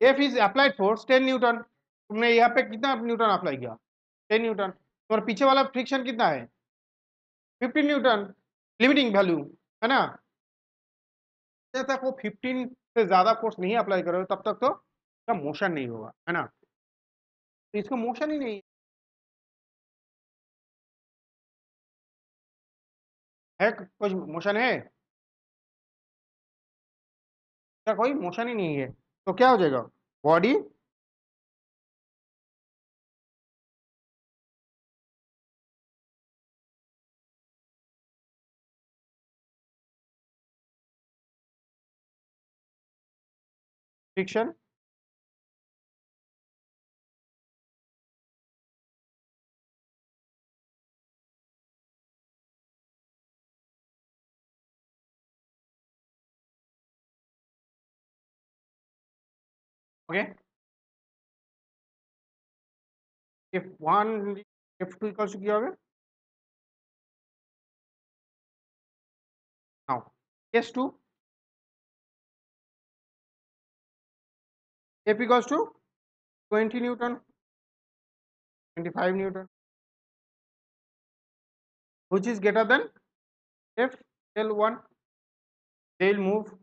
F is applied force 10 Newton. तुमने यहाँ पे कितना न्यूटन अप्लाई किया? 10 न्यूटन. और पीछे वाला फ्रिक्शन कितना है? 15 न्यूटन. लिमिटिंग वैल्यू है ना? जब तक वो 15 से ज्यादा फोर्स नहीं अप्लाई करोगे तब तक तो मोशन नहीं होगा, है ना? तो इसका मोशन ही नहीं है. कुछ मोशन है क्या? कोई मोशन ही नहीं है. तो क्या हो जाएगा? Body friction okay. F1 F2 equals to क्या होगा? Now S2 F equals to 20 Newton, 25 Newton, which is greater than F L1. They will move.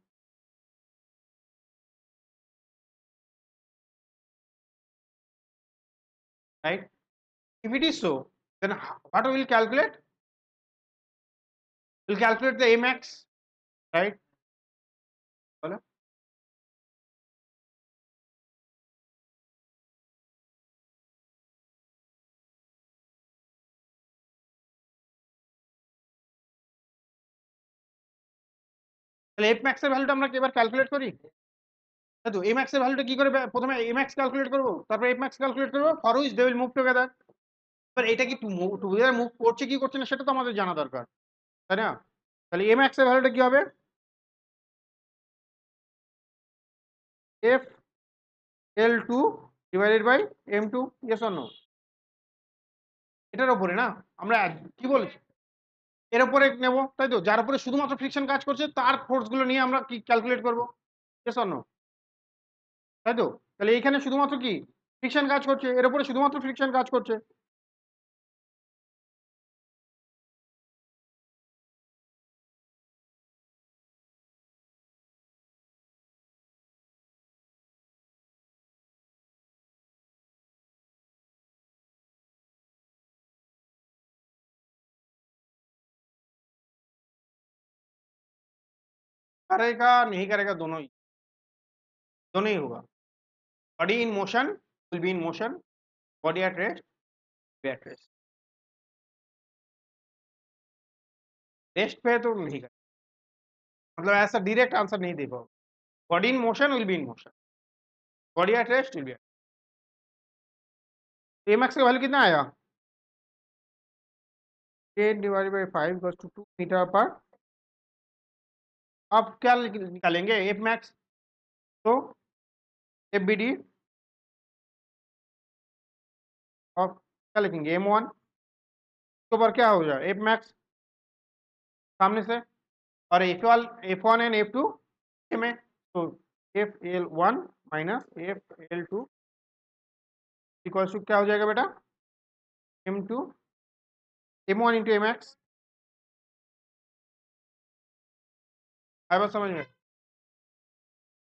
Right? If it is so, then what we will calculate? We'll calculate the Amax, right? बोलो. তাহলে F max এর ভ্যালুটা আমরা এবার calculate করি. তাই তো Amax এর ভ্যালুটা কি করে? প্রথমে Amax ক্যালকুলেট করব, তারপর F max ক্যালকুলেট করব, for which they will move together. এবার এটা কি টুগেদার মুভ করছে কি করছে না সেটা তো আমাদের জানা দরকার, তাই না? তাহলে Amax এর ভ্যালুটা কি হবে? F L2 divided by M2. yes or no? এটার উপরে না আমরা কি বলেছি? এর উপরে নেব, তাই তো? যার উপরে শুধুমাত্র ফ্রিকশন কাজ করছে তার ফোর্স গুলো নিয়ে আমরা কি ক্যালকুলেট করব? yes or no? তাই তো? তাহলে এইখানে শুধুমাত্র কি ফ্রিকশন কাজ করছে, এর উপরে শুধুমাত্র ফ্রিকশন কাজ করছে. करेगा नहीं करेगा, दोनों ही होगा. Body in motion will be in motion, body at rest be at rest. Rest पे तो नहीं कर, मतलब ऐसा डायरेक्ट आंसर नहीं दे पाओ. Body in motion will be in motion, body at rest will be at. Amax का वैल्यू कितना आया? 10 divided by 5 equals to 2 metre पर अब क्या निकालेंगे एफ मैक्स, तो एफ बी डी और क्या लिखेंगे एम वन के ऊपर क्या हो जाए एफ मैक्स सामने से, और F one and F two में, तो F L one minus F L two equals to क्या हो जाएगा बेटा M two M one into M X. आए बात समझ में?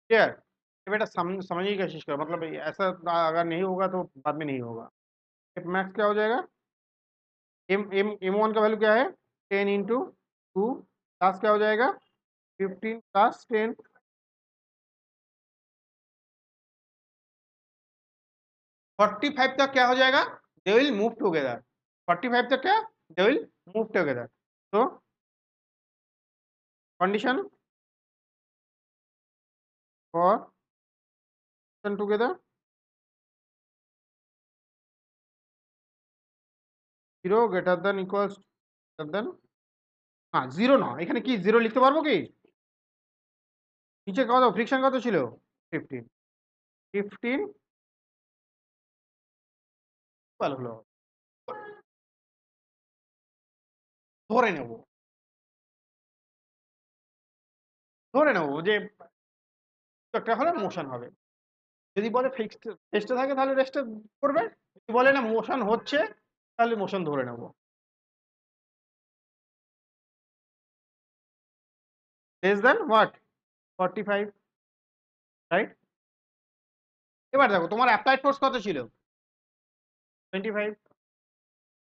क्लियर? बेटा समझने की कोशिश करो, मतलब ऐसा अगर नहीं होगा तो बाद में नहीं होगा। एफ मैक्स क्या हो जाएगा, एम एम एम वन का वैल्यू क्या है 10 इंटू टू प्लस क्या हो जाएगा 15 प्लस 10, 45 तक क्या हो जाएगा, दे विल मूव टुगेदर। 45 तक क्या, दे विल मूव टुगेदर। तो condition for together, zero greater than equals দেন, হ্যাঁ জিরো না, এখানে কি জিরো লিখতে পারবো কি, নিচে কত ফ্রিকশন কত ছিল 15, 15 ভালো হলো, ধরে নেব, ধরে নেব যে একটা হলে মোশন হবে। যদি বলে ফিক্সড রেস্টে থাকে তাহলে রেস্টে করবে, যদি বলে না মোশন হচ্ছে তাহলে মোশন ধরে নেব। Less than what 45, right? এবার দেখো তোমার অ্যাপ্লাইড ফোর্স কত ছিল 25,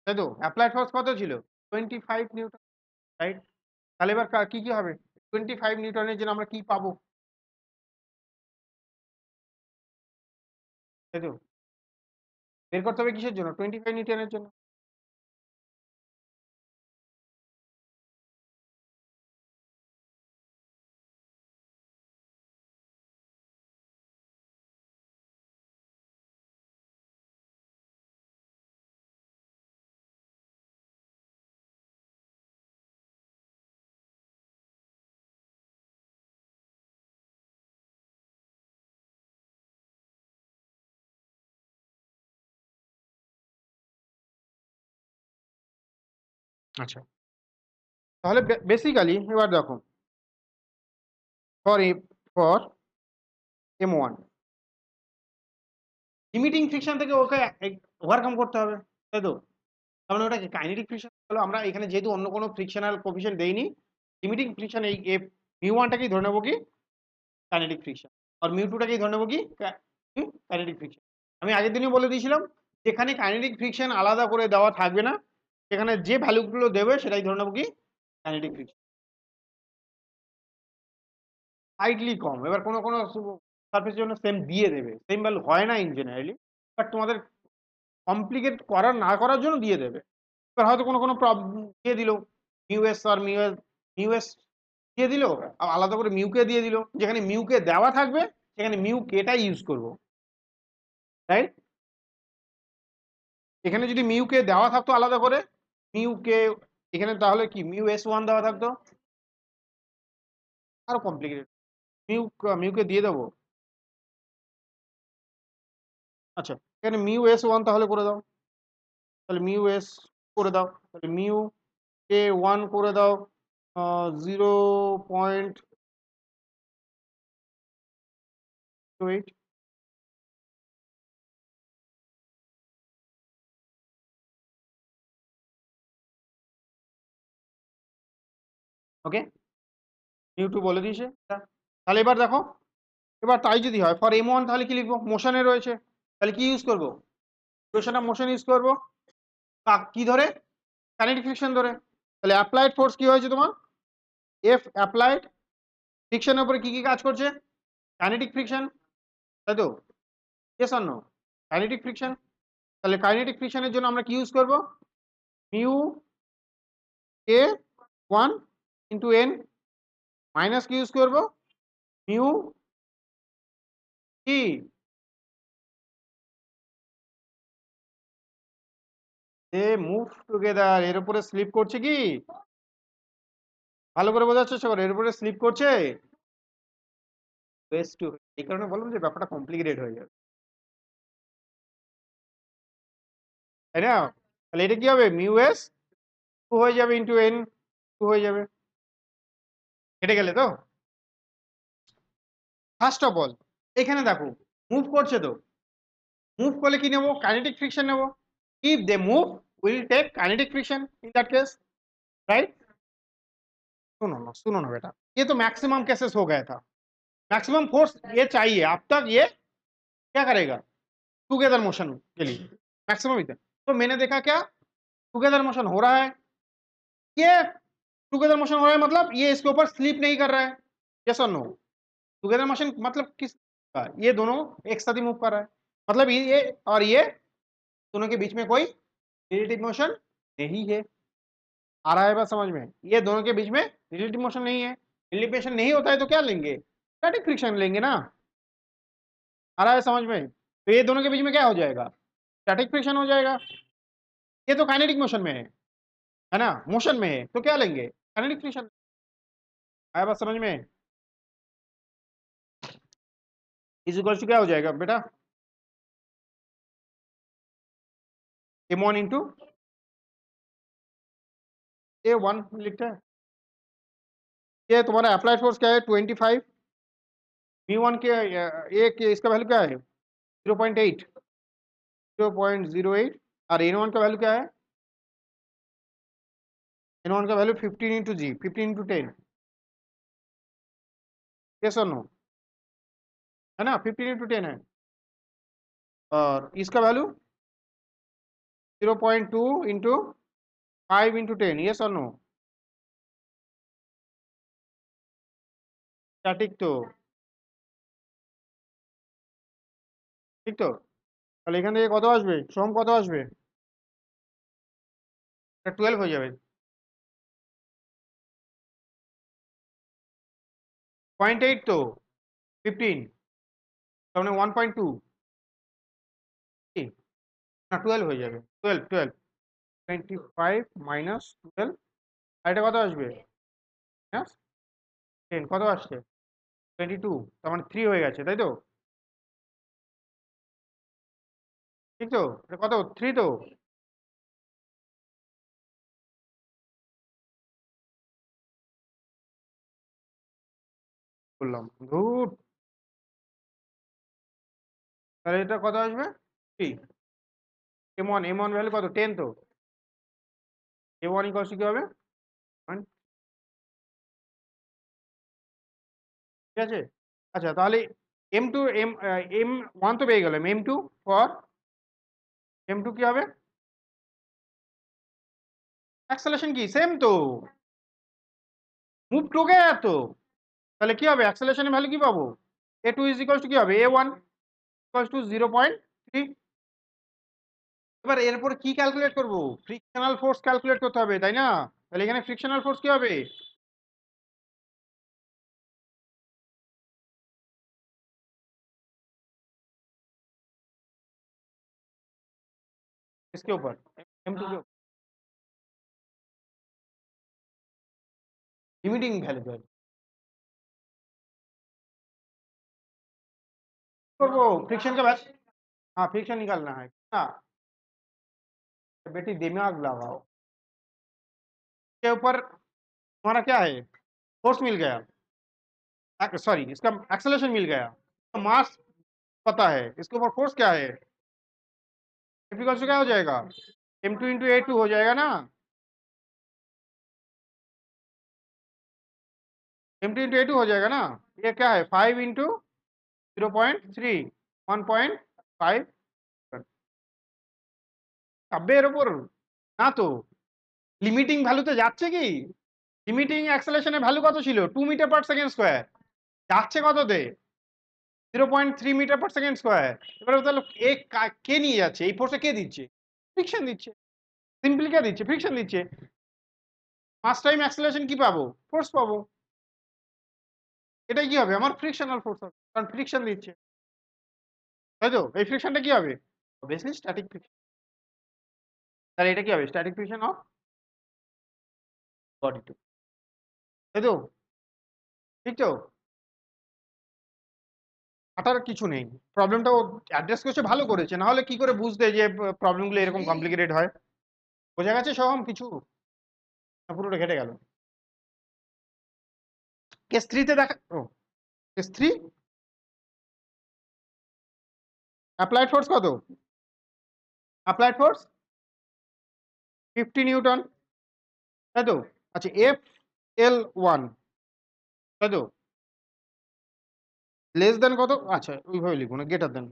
তাই তো অ্যাপ্লাইড ফোর্স কত ছিল 25 নিউটন, রাইট? তাহলে এবার কি কি হবে 25 নিউটনের জন্য আমরা কি পাবো, তাই তো বের করতে হবে কিসের জন্য 25 নিউটনের জন্য। আচ্ছা, তাহলে বেসিক্যালি এবার দেখো for for M one limiting friction থেকে ওকে ওভারকাম করতে হবে, তাই তো? তার মানে ওটা কি কাইনেটিক ফ্রিকশন হলো, আমরা এখানে যেহেতু অন্য কোনো ফ্রিকশনাল কোফিশিয়েন্ট দেইনি, লিমিটিং ফ্রিকশন এই মিউ ওয়ানটাকেই ধরে নেবো কি কাইনেটিক ফ্রিকশন, আর মিউ টুটাকেই ধরে নেবো কি কাইনেটিক ফ্রিকশন। আমি আগের দিনই বলে দিয়েছিলাম যেখানে কাইনেটিক ফ্রিকশন আলাদা করে দেওয়া থাকবে না, সেখানে যে ভ্যালুগুলো দেবে সেটাই ধরে নেবো কি কাইনেটিক ফ্রিকশন। স্লাইটলি কম, এবার কোনো কোনো সারফেসের জন্য সেম দিয়ে দেবে, সেম ভ্যালু হয় না ইন জেনারেলি, বাট তোমাদের কমপ্লিকেট করার না করার জন্য দিয়ে দেবে। এবার হয়তো কোনো কোনো প্রবলেম দিয়ে দিল মিউএস আর মিউএস দিয়ে দিল, আলাদা করে মিউকে দিয়ে দিল, যেখানে মিউকে দেওয়া থাকবে সেখানে মিউ কেটাই ইউজ করবো, রাইট? এখানে যদি মিউকে দেওয়া থাকতো আলাদা করে মিউকে, এখানে তাহলে কি মিউ এস ওয়ান দেওয়া থাকতো, আরো কমপ্লিকেটেড, মিউকে দিয়ে দেবো। আচ্ছা, এখানে মিউ এস ওয়ান তাহলে করে দাও, তাহলে মিউ এস করে দাও, তাহলে মিউ কে ওয়ান করে দাও 0.28, ওকে মিউ টু বলে দিয়েছে। তাহলে এবার দেখো, এবার তাই যদি হয় ফর এম ওয়ান তাহলে কি লিখবো, মোশনে রয়েছে, তাহলে কি ইউজ করবো ইকুয়েশন অফ মোশন ইউজ করবো, কি ধরে কাইনেটিক ফ্রিকশন ধরে। তাহলে অ্যাপ্লাইড ফোর্স কি হয়েছে তোমার এফ অ্যাপ্লাইড ফ্রিকশনের উপরে কি কি কাজ করছে কাইনেটিক ফ্রিকশন, তাই তো? Yes or no kinetic friction. তাহলে কাইনেটিক ফ্রিকশনের জন্য আমরা কি ইউজ করবো মিউ কে ওয়ান ইন্টু এন মাইনাস কি ইউজ করবো মিউ কি এ মুভ টুগেদার, এর উপরে স্লিপ করছে কি ভালো করে বোঝার চেষ্টা করো, এর উপরে স্লিপ করছে বেস টু, এই কারণে বললাম যে ব্যাপারটা কমপ্লিকেটেড হয়ে যাবে, তাই না? তাহলে এটা কি হবে, মিউ এস টু হয়ে যাবে ইন্টু এন টু হয়ে যাবে, কেটে গেলে তো। ফার্স্ট অফ অল এখানে দেখো মুভ করছে তো, মুভ করলে কি নেবো, কাইনেটিক ফ্রিকশন নেবো। If they move will take kinetic friction in that case, right. सुनो ना बेटा, ये तो मैक्सिमम केसेस हो गया था, मैक्सिमम फोर्स ये चाहिए, अब तक ये क्या करेगा, टुगेदर मोशन के लिए मैक्सिमम इधर। तो मैंने देखा क्या, टुगेदर मोशन हो रहा है, ये टुगेदर मोशन हो रहा है मतलब ये इसके ऊपर स्लीप नहीं कर रहा है, यस और नो। टुगेदर मोशन मतलब किस का, ये दोनों एक साथ ही मूव कर रहा है, मतलब ये और ये दोनों के बीच में कोई रिलेटिव मोशन नहीं है। आ रहा है बात समझ में, ये दोनों के बीच में रिलेटिव मोशन नहीं है, रिलेटिव मोशन नहीं होता है तो क्या लेंगे, स्टैटिक फ्रिक्शन लेंगे ना। आ रहा है समझ में, तो ये दोनों के बीच में क्या हो जाएगा, स्टैटिक फ्रिक्शन हो जाएगा। ये तो काइनेटिक मोशन में है ना, मोशन में है, तो क्या लेंगे, काइनेटिक फ्रिक्शन। आया बात समझ में, इज इक्वल टू क्या हो जाएगा बेटा, m1 इंटू a1 लिखता है। ये तुम्हारा अप्लाइड फोर्स क्या है 25, v1 के ए के इसका वैल्यू क्या है 0.8, 0.08, और n1 का वैल्यू क्या है, n1 का वैल्यू 15 इंटू जी, 15 इंटू 10, यस और नो, है ना, 15 इंटू 10 है, और इसका वैल्यू 0.2 इंटू 5 इंटू 10, यस और नो, স্ট্যাটিক তো, ঠিক তো। তাহলে এখান থেকে কত আসবে, সোম কত আসবে, 12 হয়ে যাবে, 0.8 তো 15, তার মানে 1.2 না 12 হয়ে যাবে, 12 12, 25 মাইনাস 12, আর এটা কত আসবে, হ্যাঁ 10 কত আসছে 22, তার মানে 3 হয়ে গেছে তাই তো, ঠিক তো, এটা কত 3 তো। বললাম ধুর, তাহলে এটা কত আসবে 3, m1 ভ্যালু কত 10 তো, a1 ইকুয়ালস টু কি হবে 1, ঠিক আছে। আচ্ছা তাহলে m2 m1 তো পেয়ে গেলাম, m2 ফর m2 কি হবে, অ্যাক্সেলারেশন কি সেম তো, মুভ টু গেয়া তো, তাহলে কি হবে অ্যাক্সেলারেশনের ভ্যালু কি পাবো, a2 ইজ ইকুয়ালস টু কি হবে a1 ইকুয়ালস টু 0.3। এবার এরপর কি ক্যালকুলেট করব, ফ্রিকশনাল ফোর্স ক্যালকুলেট করতে হবে তাই না, তাহলে এখানে ফ্রিকশনাল ফোর্স কি হবে, इसके ऊपर m2 के लिमिटिंग वैल्यू करबो, फ्रिक्शन का वैल्यू, हाँ फ्रिक्शन निकालना है ना, बेटी दिमाग लगाओ, के ऊपर हमारा क्या है, फोर्स मिल गया, सॉरी इसका एक्सेलरेशन मिल गया, तो मास पता है, इसके ऊपर फोर्स क्या है, इक्वल टू क्या हो जाएगा m2 इंटू a2 हो जाएगा ना, m2 इंटू a2 हो जाएगा ना, ये क्या है 5 इंटू 0.3, 1.5, এর উপর না তো, লিমিটিং ভ্যালুতে যাচ্ছে কি, লিমিটিং অ্যাক্সেলারেশনের ভ্যালু কত ছিল 2 মিটার পার সেকেন্ড স্কয়ার, যাচ্ছে কততে 0.3 মিটার পার সেকেন্ড স্কয়ার। এবারে তাহলে এ কে নিয়ে যাচ্ছে, এই ফোর্সে কে দিচ্ছে, ফ্রিকশন দিচ্ছে, সিম্পলি কে দিচ্ছে, ফ্রিকশন দিচ্ছে, মাস টাইম অ্যাক্সেলারেশন কি পাবো, ফোর্স পাবো, এটাই কি হবে আমার ফ্রিকশনাল ফোর্স হবে, কারণ ফ্রিকশন দিচ্ছে, তাই তো, এই ফ্রিকশনটা কি হবে অবভিয়াসলি স্ট্যাটিক ফ্রিকশন, তাহলে এটা কি হবে static friction of body two. তাই তো? ঠিক তো? কাটার কিছু নেই। প্রবলেমটা ও অ্যাড্রেস করছে, ভালো করেছে, না হলে কি করে বুঝতে যে প্রবলেমগুলো এরকম কমপ্লিকেটেড হয়। বোঝা গেছে সব কিছু, না পুরোটা ঘেটে গেল? কেস 3 তে দেখা, ও কেস 3 অ্যাপ্লাইড ফোর্স কত? অ্যাপ্লাইড ফোর্স 50 নিউটন, তাই তো? আচ্ছা, এফ এল 1, তাই তো? লেস দেন কত? আচ্ছা ওইভাবে লিখবো না, greater than.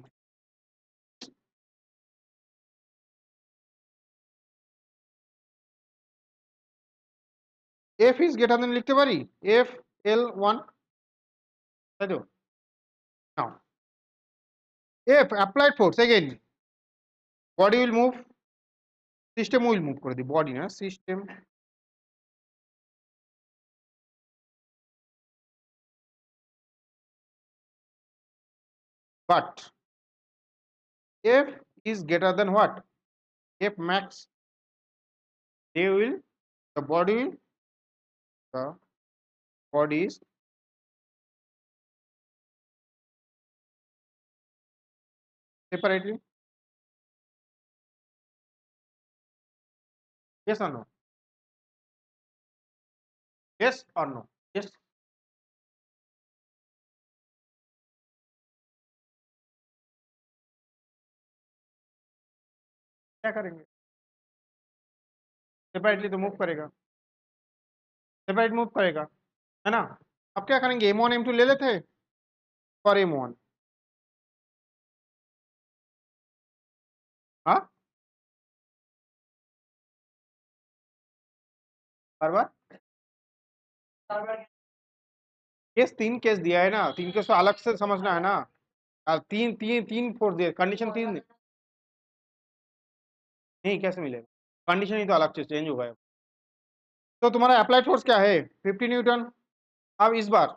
F is greater than লিখতে পারি, এফ এল 1, তাই তো? Now, F applied force again, body will move, system will move করে দিই, বডি না system. But F is greater than what? F max, they will, the body will, the body is separately. Yes or no? Yes or no? Yes. क्या करेंगे? Separately तो move करेगा, separate move करेगा, है ना? अब क्या करेंगे, M1 M2 ले लेते हैं फॉर M1। हाँ, बार बार केस 3 केस दिया है ना, 3 केस तो अलग से समझना है ना। तीन तीन तीन फोर्स दिए, कंडीशन 3 नहीं, कैसे मिलेगा? कंडीशन ही तो अलग से चेंज होगा। तो तुम्हारा अप्लाइड फोर्स क्या है? 50 न्यूटन। अब इस बार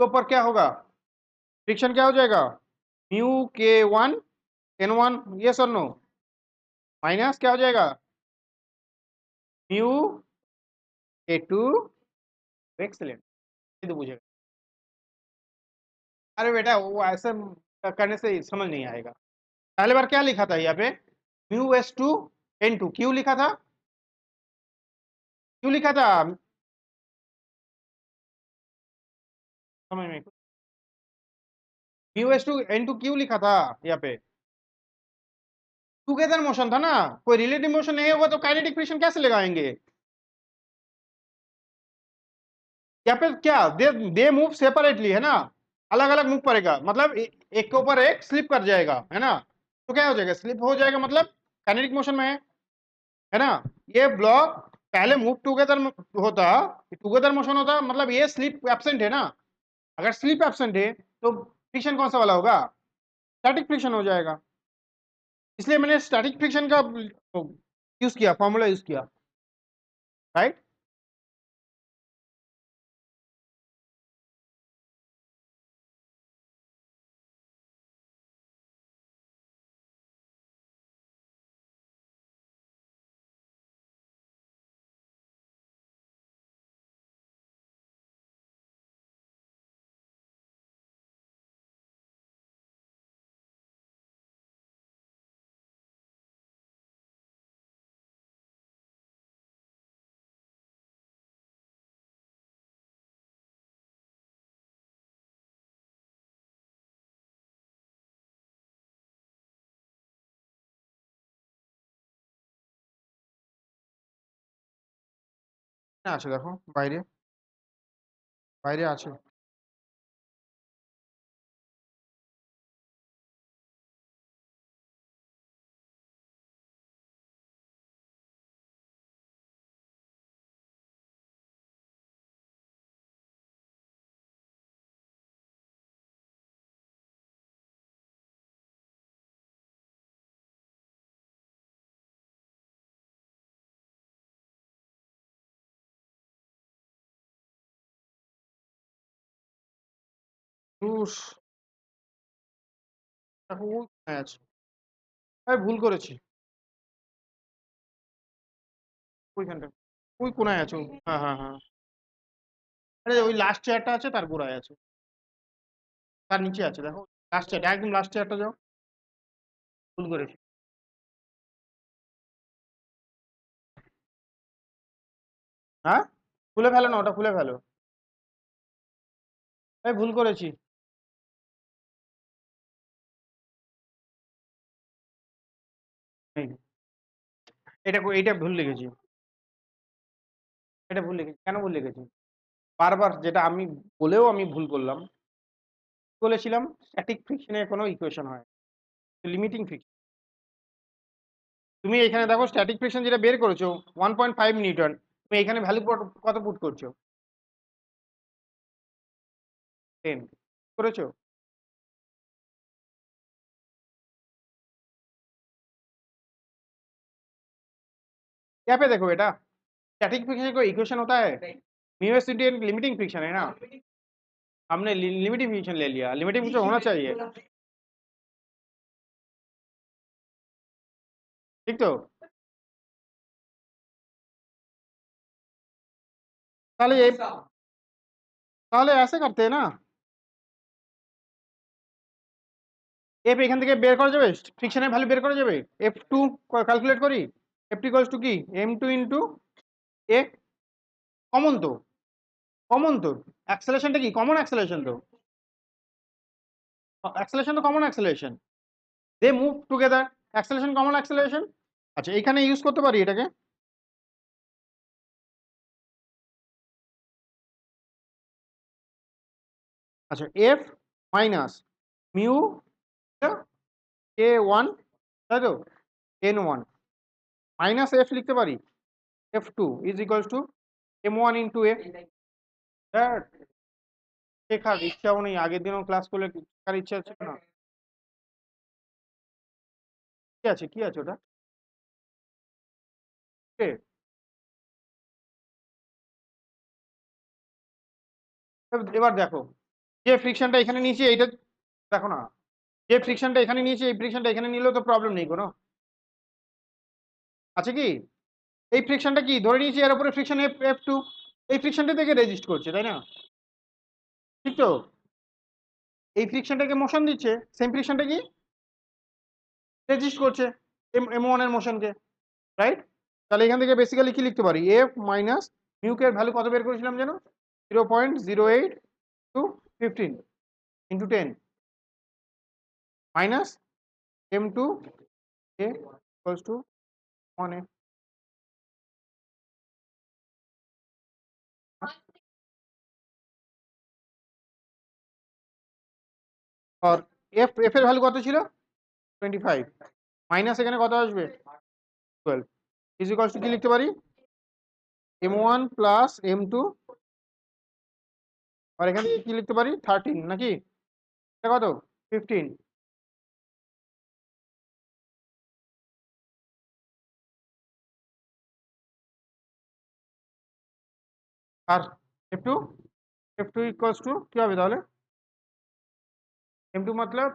तो पर क्या होगा, फ्रिक्शन क्या हो जाएगा, म्यू के 1 N1, यस और नो, माइनस क्या हो जाएगा, म्यू के 2, एक्सीलेंट। ये तो पूछेगा। अरे बेटा वो ऐसे करने से समझ नहीं आएगा। पहले बार क्या लिखा था यहाँ पे, म्यू S2 N2, क्यों लिखा था, क्यों लिखा था, समझ में, म्यू S2 N2 क्यों लिखा था यहाँ पे, टुगेदर मोशन था ना, कोई रिलेटिव मोशन नहीं होगा तो काइनेटिक फ्रिक्शन कैसे लगाएंगे? यहाँ पे क्या, दे मूव सेपरेटली, है ना, अलग अलग मूव करेगा, मतलब एक के ऊपर एक स्लिप कर जाएगा, है ना? तो क्या हो जाएगा, स्लिप हो जाएगा, मतलब काइनेटिक मोशन में है ना? ये ब्लॉक पहले मूव टुगेदर होता, टुगेदर मोशन होता, मतलब ये स्लिप एब्सेंट है ना। अगर स्लिप एब्सेंट है तो फ्रिक्शन कौन सा वाला होगा, स्टैटिक फ्रिक्शन हो जाएगा। इसलिए मैंने स्टैटिक फ्रिक्शन का यूज किया, फॉर्मूला यूज किया, राइट? আছে দেখো বাইরে, বাইরে আছে। উস, দেখো ওই কোনায় আছে, আমি ভুল করেছি, ওইখানটা, ওই কোনায় আছে ও। হ্যাঁ হ্যাঁ হ্যাঁ। আরে ওই লাস্ট চেয়ারটা আছে তার গোড়ায় আছে, তার নিচে আছে দেখো, লাস্ট চেয়ারটা, একদম লাস্ট চেয়ারটা যাও। ভুল করেছি। হ্যাঁ, খুলে ফেলো না, ওটা খুলে ফেলো। এই ভুল করেছি। এই, এইটা ভুল লিখেছি। এটা ভুল লিখেছি, কেন ভুল লিখেছি? বারবার যেটা আমি বলেও আমি ভুল করলাম, বলেছিলাম স্ট্যাটিক ফ্রিকশনের কোনো ইকুয়েশন হয়, লিমিটিং ফ্রিকশন। তুমি এখানে দেখো স্ট্যাটিক ফ্রিকশন যেটা বের করেছো 1.5 নিউটন, তুমি এখানে ভ্যালু কত পুট করছো? 10 করেছো। यहाँ पे देखो बेटा, स्टैटिक फ्रिक्शन का इक्वेशन होता है mu S into N, limiting friction है ना। हमने लिमिटिंग फ्रिक्शन ले लिया, लिमिटिंग फ्रिक्शन होना चाहिए, ठीक तो। তাহলে তাহলে ऐसे करते हैं ना, এফ এখান থেকে বের করা যাবে, ফ্রিকশনের ভ্যালু বের করা যাবে, F2 ক্যালকুলেট করি, F2 ইকুয়ালস টু কি M2 ইনটু এ, কমন তো, কমন তো, অ্যাক্সেলারেশনটা কি কমন অ্যাক্সেলারেশন তো, অ্যাক্সেলারেশন তো common acceleration, they move together, acceleration common acceleration. আচ্ছা এখানে ইউজ করতে পারি এটাকে, আচ্ছা এফ মাইনাস মিউ কে ওয়ান, তাই তো, এন ওয়ান মাইনাস এফ লিখতে পারি, F two is equals to M one into a. শেখার ইচ্ছাও নেই, আগের দিনও ক্লাস করলে শেখার ইচ্ছা ছিল না। কি আছে, কি আছে ওটা? এবার দেখো, যে ফ্রিকশনটা এখানে নিয়েছি এইটা, দেখো না, যে ফ্রিকশনটা এখানে নিয়েছি এই ফ্রিকশনটা এখানে নিলেও তো প্রবলেম নেই কোনো, আছে কি? এই ফ্রিকশনটা কি ধরে নিয়েছি এর উপরে ফ্রিকশন এফ এফ টু, এই ফ্রিকশনটা থেকে রেজিস্ট করছে তাই না, ঠিক তো। এই ফ্রিকশনটাকে মোশন দিচ্ছে, সেম ফ্রিকশনটা কি রেজিস্ট করছে এম এম ওয়ান এর মোশনকে, রাইট। তাহলে এখান থেকে বেসিক্যালি কি লিখতে পারি, এফ মাইনাস মিউকে এর ভ্যালু কত বের করেছিলাম যেন, 0.08 to 15 into 10 minus M2 A equals to 1A। আর এফ এফ এর ভ্যালু কত ছিল 25, মাইনাস এখানে কত আসবে 12, ইজ ইকুয়ালস টু কি লিখতে পারি, M1 প্লাস M2, আর এখানে কি লিখতে পারি 13 নাকি, এটা কত 15, আর F2, F2 ইকুয়ালস টু কি হবে তাহলে, M2 मतलब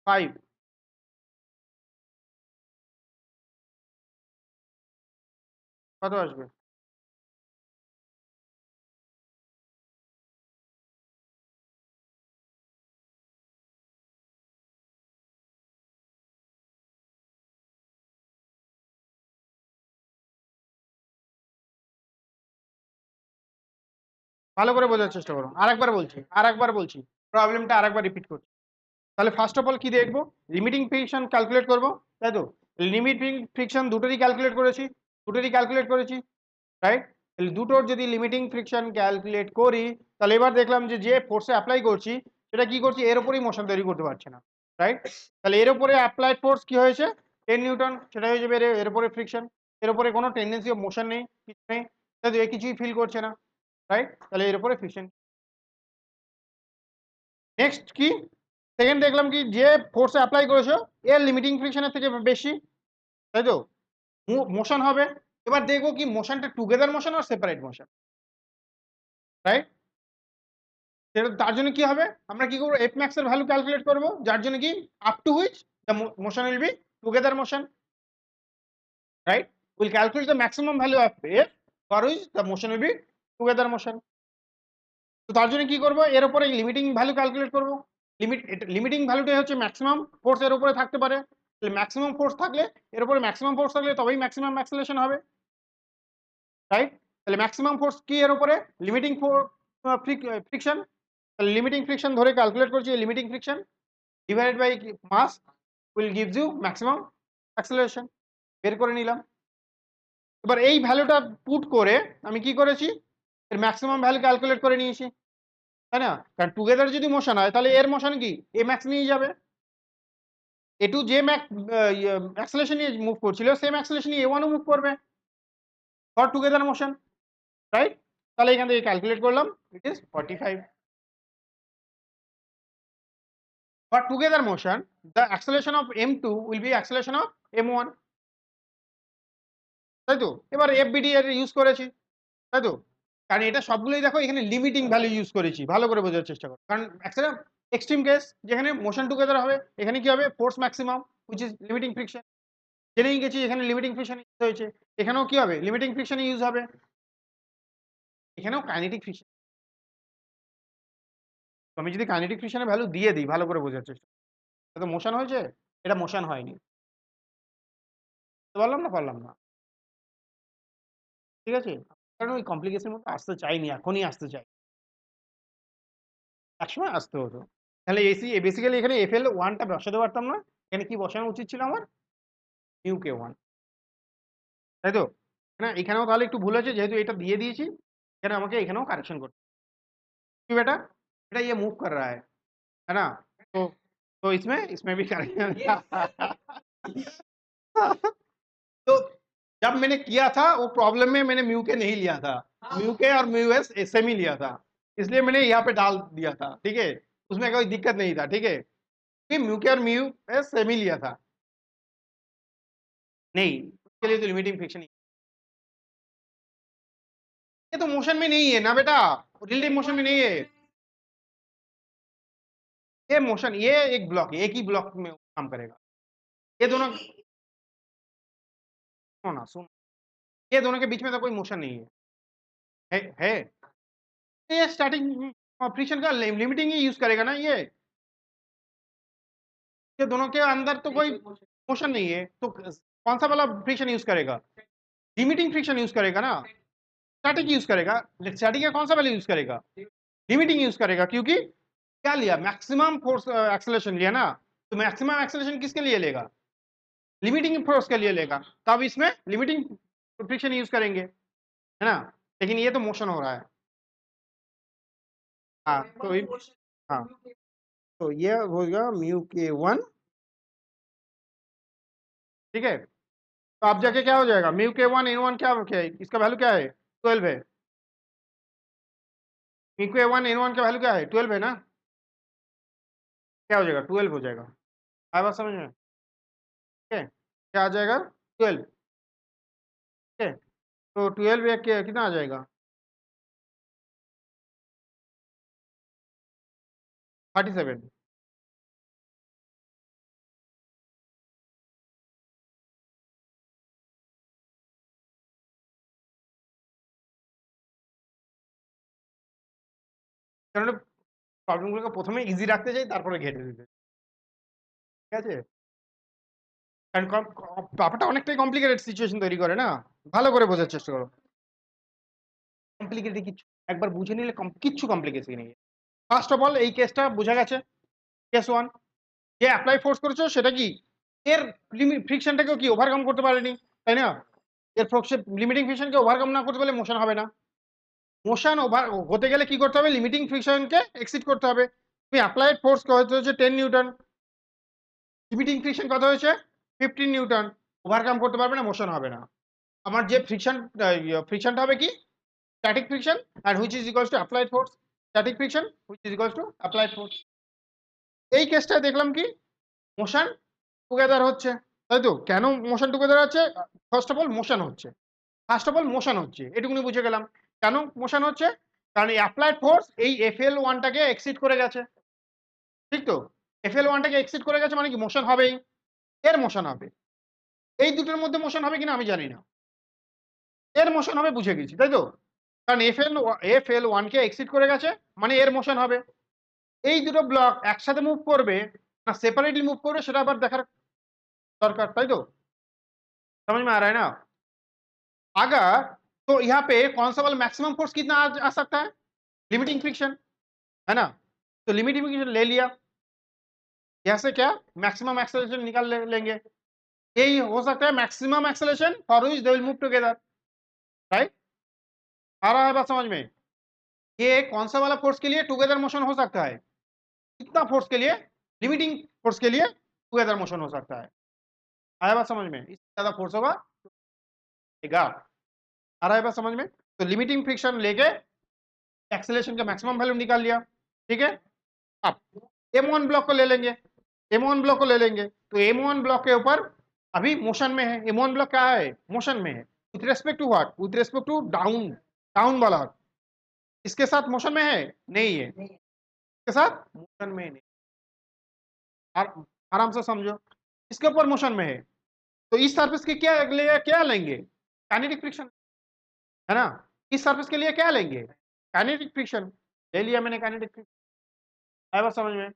5, কত আসবে, ভালো করে বোঝার চেষ্টা করো, আরেকবার বলছি, আরেকবার বলছি, প্রবলেমটা আরেকবার রিপিট করছি। তাহলে ফার্স্ট অফ অল কি দেখবো, লিমিটিং ফ্রিকশন ক্যালকুলেট করবো, তাই তো, লিমিটিং ফ্রিকশন দুটোরই ক্যালকুলেট করেছি, দুটোরই ক্যালকুলেট করেছি, রাইট। তাহলে দুটোর যদি লিমিটিং ফ্রিকশন ক্যালকুলেট করি, তাহলে এবার দেখলাম যে যে ফোর্সে অ্যাপ্লাই করছি সেটা কি করছি, এর উপরেই মোশন তৈরি করতে পারছে না, রাইট। তাহলে এর উপরে অ্যাপ্লাইড ফোর্স কি হয়েছে 10 নিউটন, সেটা হয়ে যাবে এর উপরে ফ্রিকশন, এর উপরে কোনো টেন্ডেন্সি অফ মোশন নেই, কিছু নেই, তাই তো, এ কিছুই ফিল করছে না, রাইট। তাহলে এর উপরে ফ্রিকশন। নেক্সট কি, সেকেন্ড দেখলাম কি যে ফোর্সে অ্যাপ্লাই করেছো এর লিমিটিং ফ্রিকশনের থেকে বেশি, তাই তো, মোশন হবে। এবার দেখবো কি মোশনটা টুগেদার মোশন আর সেপারেট মোশন, রাইট। সেটা তার জন্য কি হবে, আমরা কি করবো এফ ম্যাক্স এর ভ্যালু ক্যালকুলেট করবো, যার জন্য কি up to which the motion will be together motion, right. Will calculate the maximum value of F for which the motion will be together motion. তো তার জন্য কি করব, এর উপরে লিমিটিং ভ্যালু ক্যালকুলেট করব। লিমিটিং ভ্যালুটাই হচ্ছে ম্যাক্সিমাম ফোর্স এর উপরে থাকতে পারে। তাহলে ম্যাক্সিমাম ফোর্স থাকলে, এর উপরে ম্যাক্সিমাম ফোর্স থাকলে তবেই ম্যাক্সিমাম অ্যাক্সেলারেশন হবে, রাইট? তাহলে ম্যাক্সিমাম ফোর্স কি এর উপরে? Limiting friction. তাহলে লিমিটিং ফ্রিকশন ধরে ক্যালকুলেট করছি, limiting friction divided by mass will gives you maximum acceleration. বের করে নিলাম। এবার এই ভ্যালুটা পুট করে আমি কি করেছি, এর ম্যাক্সিমাম ভ্যালু ক্যালকুলেট করে নিয়েছি, তাই না? কারণ টুগেদার যদি মোশন হয় তাহলে এর মোশন কি এ ম্যাক্স নিয়ে যাবে, এ টু যে অ্যাক্সেলারেশন নিয়ে মুভ করছিল সেম অ্যাক্সেলারেশন নিয়ে এ ওয়ানও মুভ করবে ফর টুগেদার মোশন, রাইট? তাহলে এখান থেকে ক্যালকুলেট করলাম, it is 45। For together motion, the acceleration of m2 will be acceleration of m1, তাই তো? এবার FBD এর ইউজ করেছি, তাই তো? কারণ এটা সবগুলোই দেখো এখানে লিমিটিং ভ্যালু ইউজ করেছি, ভালো করে বোঝার চেষ্টা করো। কারণ একটা এক্সট্রিম কেস যেখানে মোশন টুগেদার হবে, এখানে কি হবে, force maximum which is limiting friction. জেনেই গেছি এখানে লিমিটিং ফ্রিকশন ইউজ হয়েছে, এখানেও কি হবে, লিমিটিং ফ্রিকশন ইউজ হবে, এখানেও কাইনেটিক ফ্রিকশন। আমি যদি কাইনেটিক ফ্রিকশনের ভ্যালু দিয়ে দিই, ভালো করে বোঝার চেষ্টা, এটা মোশন হয়েছে, এটা মোশন হয়নি। পারলাম না, পারলাম না, ঠিক আছে? কারণ ওই কমপ্লিকেশনের মধ্যে আসতে চাইনি, এখনই আসতে চাই, একসময় আসতে হতো। তাহলে এসি বেসিক্যালি এখানে এফএল ওয়ানটা বসাতে পারতাম না, এখানে কি বসানো উচিত ছিল আমার, ইউকে ওয়ান, তাই তো? না এখানেও তাহলে একটু ভুল আছে, যেহেতু এটা দিয়ে দিয়েছি এখানে আমাকে এখানেও কারেকশন করতে, কি বেটা बेटा ये मूव कर रहा है ना? तो इसमें भी करेक्शन तो जब मैंने किया था वो प्रॉब्लम में मैंने म्यू के नहीं लिया था, म्यू के और म्यू एस सेम ही लिया था, इसलिए मैंने यहाँ पे डाल दिया था, ठीक है? उसमें कोई दिक्कत नहीं था, ठीक है? म्यू के और म्यू एस सेम ही लिया था, नहीं उसके लिए तो लिमिटिंग फ्रिक्शन, ये तो मोशन में नहीं है ना बेटा, रिलेटिव मोशन में नहीं है, ये मोशन, ये एक ब्लॉक है, एक ही ब्लॉक में काम करेगा, ये दोनों सुनो ना, सुनो, ये दोनों के बीच में तो कोई मोशन नहीं है ये स्टार्टिंग फ्रिक्शन का लिमिटिंग ही यूज करेगा ना, ये दोनों के अंदर तो कोई मोशन नहीं है, तो कौन सा वाला फ्रिक्शन यूज करेगा, लिमिटिंग फ्रिक्शन यूज करेगा ना, स्टैटिक यूज करेगा, स्टैटिक का कौन सा वाला यूज करेगा, लिमिटिंग यूज करेगा, क्योंकि क्या लिया, मैक्सिमम फोर्स एक्सेलरेशन लिया ना, तो मैक्सिमम एक्सेलरेशन किसके लिए लेगा, लिमिटिंग फोर्स के लिए लेगा, तब इसमें लिमिटिंग फ्रिक्शन यूज करेंगे, है ना? लेकिन ये तो मोशन हो रहा है, हाँ तो हाँ तो ये हो गया म्यू के वन, ठीक है? तो अब जाके क्या हो जाएगा, म्यू के वन इन वन क्या है, इसका वैल्यू क्या है, 12 है, म्यू के वन इन वन का वैल्यू क्या है, 12 है ना, क्या हो जाएगा, 12 हो जाएगा, आया बात समझ में, ठीक है? क्या आ जाएगा, 12, ठीक है? तो 12 एक कितना आ जाएगा, 37, কারণ প্রবলেমগুলোকে প্রথমে ইজি রাখতে চাই, তারপরে ঘেটে দিতে, ঠিক আছে? কারণ ব্যাপারটা অনেকটাই কমপ্লিকেটেড সিচুয়েশন তৈরি করে না, ভালো করে বোঝার চেষ্টা করো, কমপ্লিকেটেড কিছু একবার বুঝে নিলে কিচ্ছু কমপ্লিকেশন নেই। ফার্স্ট অফ অল এই কেসটা বোঝা গেছে, কেস ওয়ান, যে অ্যাপ্লাই ফোর্স করেছো সেটা কি, এর ফ্রিকশনটাকেও কি ওভারকাম করতে পারেনি, তাই না? এর লিমিটিং ফ্রিকশনকে ওভারকাম না করতে পারলে মোশন হবে না, মোশন ওভার হতে গেলে কি করতে হবে, লিমিটিং ফ্রিকশনকে এক্সিড করতে হবে। তুমি অ্যাপ্লাইড ফোর্স কত হচ্ছে 10 নিউটন, লিমিটিং ফ্রিকশন কত হয়েছে 15 নিউটন, ওভারকাম করতে পারবে না, মোশন হবে না। আমার যে ফ্রিকশনটা হবে কি, static friction, and which is equals to applied force, static friction which is equals to applied force। এই কেসটায় দেখলাম কি মোশন টুগেদার হচ্ছে, তাই তো? কেন মোশন টুগেদার হচ্ছে, ফার্স্ট অফ অল মোশন হচ্ছে, এটুকুনি বুঝে গেলাম। কেন মোশন হচ্ছে, কারণ এই অ্যাপ্লাইড ফোর্স এই এফএল ওয়ানটাকে এক্সিড করে গেছে, ঠিক তো? এফএল ওয়ানটাকে এক্সিড করে গেছে মানে কি মোশন হবেই, এর মোশন হবে, এই দুটোর মধ্যে মোশন হবে কিনা আমি জানি না, এর মোশন হবে বুঝে গেছি, তাই তো? কারণ FL1 কে এক্সিড করে গেছে মানে এর মোশন হবে। এই দুটো ব্লক একসাথে মুভ করবে না সেপারেটলি মুভ করবে সেটা আবার দেখার दरकार, ताई तो समझ में आ रहा है ना। अगर तो यहाँ पे कौन सा वाला मैक्सिमम फोर्स कितना आ सकता है, लिमिटिंग फ्रिक्शन है ना। तो लिमिटिंग फ्रिक्शन ले लिया, यहाँ से क्या मैक्सिमम एक्सेलरेशन निकाल लेंगे। यही हो सकता है maximum acceleration for which they will move together, right. आ रहा है बात समझ में। ये कौन सा वाला फोर्स के लिए टुगेदर मोशन हो सकता है, कितना फोर्स के लिए, लिमिटिंग फोर्स के लिए टुगेदर मोशन हो सकता है। आया बात समझ में, इससे ज्यादा फोर्स होगा आ रहा है बात समझ में। तो लिमिटिंग फ्रिक्शन लेके एक्सेलरेशन का मैक्सिमम वैल्यू निकाल लिया, ठीक है। अब M1 ब्लॉक को ले लेंगे, M1 ब्लॉक को ले लेंगे तो M1 ब्लॉक के ऊपर अभी मोशन में है, M1 ब्लॉक क्या है, मोशन में है। With respect to what, with respect to down, down वाला इसके साथ मोशन में है, नहीं है, इसके साथ मोशन में नहीं। आराम से समझो, इसके ऊपर मोशन में है तो इस सरफेस के क्या लेंगे, काइनेटिक फ्रिक्शन, है ना। इस सरफेस के लिए क्या लेंगे, काइनेटिक फ्रिक्शन ले लिया मैंने, काइनेटिक फ्रिक्शन आया बात समझ में।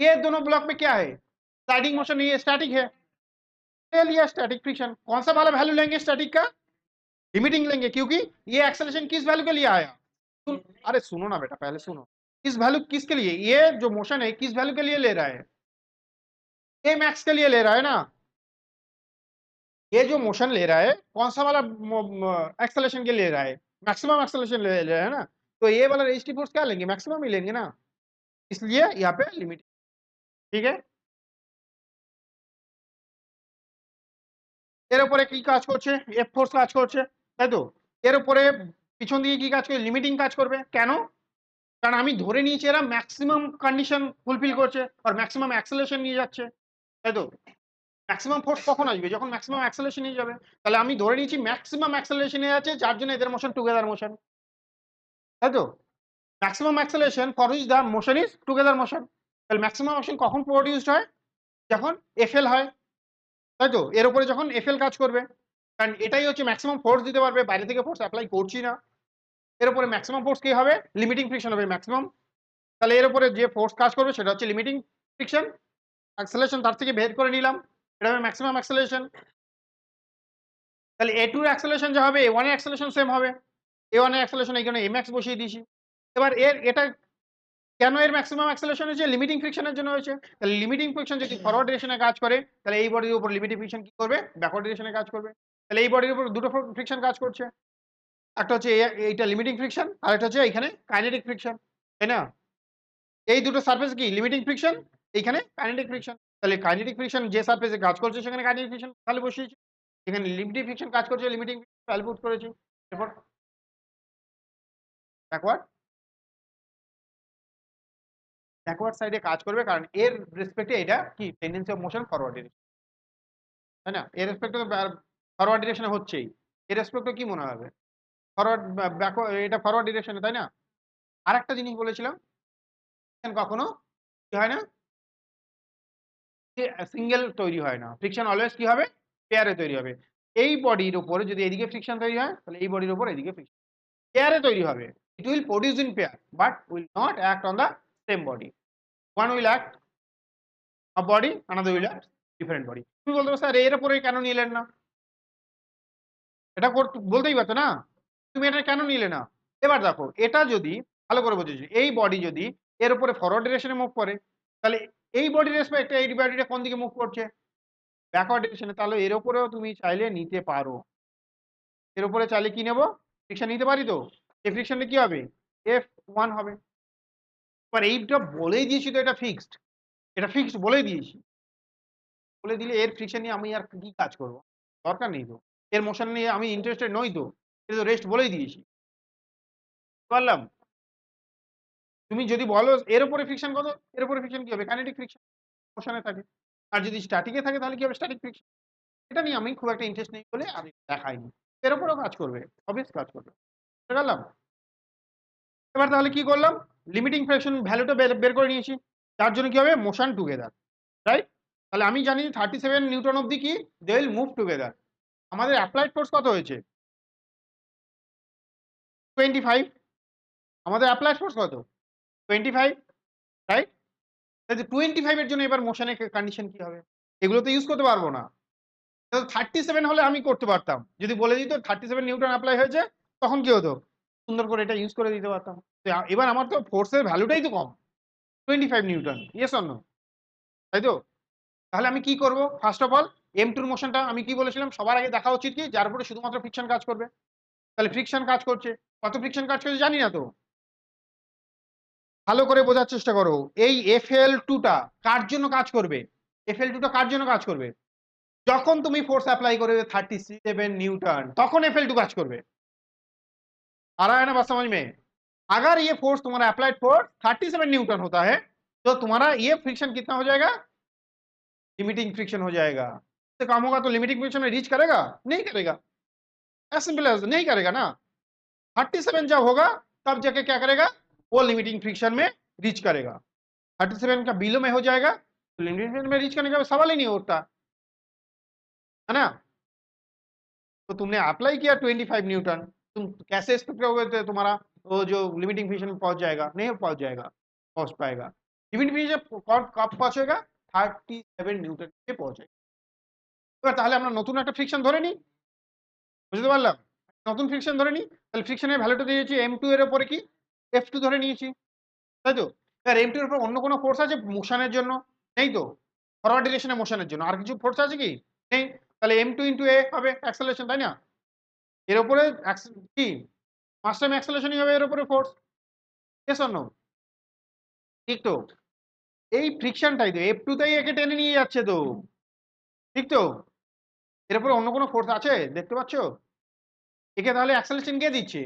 ये दोनों ब्लॉक में क्या है, स्लैडिंग मोशन नहीं है, स्टैटिक है, ले लिया स्टैटिक फ्रिक्शन। कौन सा वाला वैल्यू लेंगे स्टैटिक का, लिमिटिंग लेंगे, क्योंकि ये एक्सेलरेशन किस वैल्यू के लिए आया, अरे सुनो ना बेटा पहले सुनो, इस वैल्यू किसके लिए, ये जो मोशन है किस वैल्यू के लिए ले रहा है, ए मैक्स के लिए ले रहा है ना। ये जो मोशन ले रहा है कौन सा वाला एक्सेलरेशन के लिए ले रहा है, मैक्सिमम एक्सेलरेशन ले रहा है ना। तो ये वाला रेजिस्टिव फोर्स क्या लेंगे, मैक्सिमम ही लेंगे ना, इसलिए यहाँ पे लिमिट, ठीक है। এর উপরে কি কাজ করছে, এফ ফোর্স কাজ করছে, তাই তো। এর উপরে পিছন দিকে কি কাজ করবে, লিমিটিং কাজ করবে, কেন, কারণ আমি ধরে নিয়েছি এরা ম্যাক্সিমাম কন্ডিশন ফুলফিল করছে আর ম্যাক্সিমাম অ্যাক্সেলারেশন নিয়ে যাচ্ছে, তাই তো। ম্যাক্সিমাম ফোর্স কখন আসবে, যখন ম্যাক্সিমাম অ্যাক্সেলারেশন নিয়ে যাবে। তাহলে আমি ধরে নিয়েছি ম্যাক্সিমাম অ্যাক্সেলারেশনে আছে, যার জন্য এদের মোশন টুগেদার মোশন, তাই তো। Maximum acceleration for which the motion is together motion. তাহলে ম্যাক্সিমাম মোশন কখন প্রডিউসড হয়, যখন এফএল হয়, তাই তো। এর উপরে যখন এফএল কাজ করবে, কারণ এটাই হচ্ছে ম্যাক্সিমাম ফোর্স দিতে পারবে, বাইরে থেকে ফোর্স অ্যাপ্লাই করছি না। এর উপরে ম্যাক্সিমাম ফোর্স কি হবে, লিমিটিং ফ্রিকশন হবে ম্যাক্সিমাম। তাহলে এর উপরে যে ফোর্স কাজ করবে সেটা হচ্ছে লিমিটিং ফ্রিকশন, অ্যাক্সেলারেশন তার থেকে বের করে নিলাম, এটা হবে ম্যাক্সিমাম অ্যাক্সেলারেশন। তাহলে A2 এর অ্যাক্সেলারেশন যা হবে A1 এর অ্যাক্সেলারেশন সেম হবে, A1 এর অ্যাক্সেলারেশন এখানে Mx বসিয়ে দিয়েছি। এবার এটা কেন এর ম্যাক্সিমাম অ্যাক্সেলারেশন হয়েছে, লিমিটিং ফ্রিকশনের জন্য হয়েছে। তাহলে লিমিটিং ফ্রিকশন যদি ফরওয়ার্ড ডিরেকশনে কাজ করে তাহলে এই বডির উপর লিমিটিং ফ্রিকশন কি করবে, ব্যাকওয়ার্ড ডিরেকশনে কাজ করবে। তাহলে এই বডির উপর দুটো ফ্রিকশন কাজ করছে, একটা হচ্ছে এইটা লিমিটিং ফ্রিকশন আর একটা হচ্ছে এখানে কাইনেটিক ফ্রিকশন, তাই না। এই দুটো সারফেস কি লিমিটিং ফ্রিকশন, এখানে কাইনেটিক ফ্রিকশন। তাহলে কাইনেটিক ফ্রিকশন যে সারফেসে কাজ করছে সেখানে কাইনেটিক ফ্রিকশন তাহলে বসিয়েছি, এখানে লিমিটিং ফ্রিকশন কাজ করছে লিমিটিং ভ্যালু পুট করেছি। এরপর ব্যাকওয়ার্ড, ব্যাকওয়ার্ড সাইডে কাজ করবে কারণ এর রেসপেক্টে এটা কি tendency of motion forward direction, তাই না। এর রেসপেক্টে ফরওয়ার্ড ডিরেকশনে হচ্ছেই, এর রেসপেক্টে কি মনে হবে, ফরওয়ার্ড ব্যাকওয়ার্ড, এটা ফরওয়ার্ড ডিরেকশনে, তাই না। আরেকটা জিনিস বলেছিলাম, কখনো কি হয় না, সিঙ্গেল তৈরি হয় না, ফ্রিকশন অলওয়েজ কি হবে, পেয়ারে তৈরি হবে। এই বডির উপরে যদি এদিকে ফ্রিকশন তৈরি হয় তাহলে এই বডির উপর এদিকে ফ্রিকশন পেয়ারে তৈরি হবে। It will produce in pair but will not act on the same body, one will act a body, another will act different body. তুমি বলতে পারো স্যার এর উপরে কেন নিলেন না, এটা বলতেই পারতো না, তুমি এটা কেন নিলে না। এবার দেখো এটা যদি ভালো করে বোঝো, এই বডি যদি এর উপরে ফরওয়ার্ড ডিরেকশনে মুভ করে তাহলে এই বডি রেসপেক্টে এই বডিটা কোন দিকে মুভ করছে, ব্যাকওয়ার্ড ডিরেকশনে। তাহলে এর উপরেও তুমি চাইলে নিতে পারো, এর উপরে চাইলে কি নেব, ফ্রিকশন নিতে পারি তো। এই ফ্রিকশনে কি হবে, F1 হবে। এবার এইটা বলেই দিয়েছি তো, এটা ফিক্সড, এটা ফিক্সড বলেই দিয়েছি, বলে দিলে এর ফ্রিকশন নিয়ে আমি আর কি কাজ করব, দরকার নেই তো, এর মোশন নিয়ে আমি ইন্টারেস্টেড নই তো, এটা তো রেস্ট বলেই দিয়েছি। পারলাম, তুমি যদি বলো এর উপরে ফ্রিকশন কত, এর উপরে ফ্রিকশন কি হবে, কাইনেটিক ফ্রিকশন মোশনে থাকে। আর যদি স্ট্যাটিকে থাকে তাহলে কি হবে, স্ট্যাটিক ফ্রিকশন। এটা নিয়ে আমি খুব একটা ইন্টারেস্ট নেই বলে আর দেখাইনি, এর উপরেও কাজ করবে, অবভিয়াস কাজ করবে, বুঝতে পারলাম। এবার তাহলে কি করলাম, লিমিটিং ফ্রিকশন ভ্যালুটা বের করে নিয়েছি, তার জন্য কি হবে, মোশন টুগেদার, রাইট। তাহলে আমি জানি 37 নিউটন অবধি কি দে উইল মুভ টুগেদার। আমাদের অ্যাপ্লাইড ফোর্স কত হয়েছে, 25, আমাদের অ্যাপ্লাইড ফোর্স কত 25, রাইট? তাহলে 25 এর জন্য এবার মোশনের কন্ডিশন কি হবে? এগুলো তো ইউজ করতে পারবো না। 37 হলে আমি করতে পারতাম, যদি বলে দিত 37 নিউটন অ্যাপ্লাই হয়েছে, তখন কি হতো, সুন্দর করে এটা ইউজ করে দিতে পারতাম। এবার আমার তো ফোর্সের ভ্যালুটাই তো কম, 25 নিউটন, ইয়েস অর নো, তাই তো? তাহলে আমি কি করব? ফার্স্ট অফ অল M2 এর মোশনটা আমি কি বলেছিলাম, সবার আগে দেখা উচিত কি, যার উপরে শুধুমাত্র ফ্রিকশন কাজ করবে। তাহলে ফ্রিকশন কাজ করছে, কত ফ্রিকশন কাজ করছে জানি না তো, ভালো করে বোঝার চেষ্টা করো। এই FL2 টা কার জন্য কাজ করবে? FL2 টা কার জন্য কাজ করবে? যখন তুমি फोर्स अप्लाई करोगे 37 न्यूटन, तখন FL2 কাজ করবে। आ रहा है ना बात समझ में? अगर ये फोर्स तुम्हारा अप्लाइड फोर्स 37 न्यूटन होता है, तो तुम्हारा ये फ्रिक्शन कितना हो जाएगा? लिमिटिंग फ्रिक्शन हो जाएगा। तो काम होगा तो लिमिटिंग फ्रिक्शन में रीच करेगा? नहीं करेगा। एज सिंपल एज, नहीं करेगा ना। 37 जब होगा तब जाके क्या करेगा, वो लिमिटिंग फ्रिक्शन में रीच करेगा। 37 का बिलो में हो जाएगा तो लिमिटिंग फ्रिक्शन में रीच करने का सवाल ही नहीं उठता, है ना? तो तुमने अप्लाई किया 25 न्यूटन, तुम कैसे एक्सपेक्ट करोगे तुम्हारा वो जो लिमिटिंग फ्रिक्शन पहुंच जाएगा? नहीं पहुंच जाएगा, पहुंच पाएगा। लिमिटिंग फ्रिक्शन कब पहुंचेगा? 37 न्यूटन पे पहुंचेगा। এবার তাহলে আমরা নতুন একটা ফ্রিকশন ধরে নিই, বুঝতে পারলাম? নতুন ফ্রিকশন ধরে নিই, তাহলে ফ্রিকশনের ভ্যালুটা দিয়েছি M2 এর উপরে কি F2 ধরে নিয়েছি, তাই তো? এবার M2 এর উপর অন্য কোনো ফোর্স আছে মোশনের জন্য? নেই তো, ফরওয়ার্ড ডিরেকশনে মোশনের জন্য আর কিছু ফোর্স আছে কি? নেই। তাহলে M2 ইনটু A হবে অ্যাক্সেলারেশন, তাই না? এর উপরে কি মাস টাইম অ্যাক্সেলারেশনই হবে এর উপরে ফোর্স, ইয়েস অর নো? ঠিক তো? এই ফ্রিকশনটাই তো F2 তেই একে টেনে নিয়ে যাচ্ছে তো, ঠিক তো? এর উপরে অন্য কোনো ফোর্স আছে দেখতে পাচ্ছ? একে তাহলে অ্যাক্সেলারেশন কে দিচ্ছে?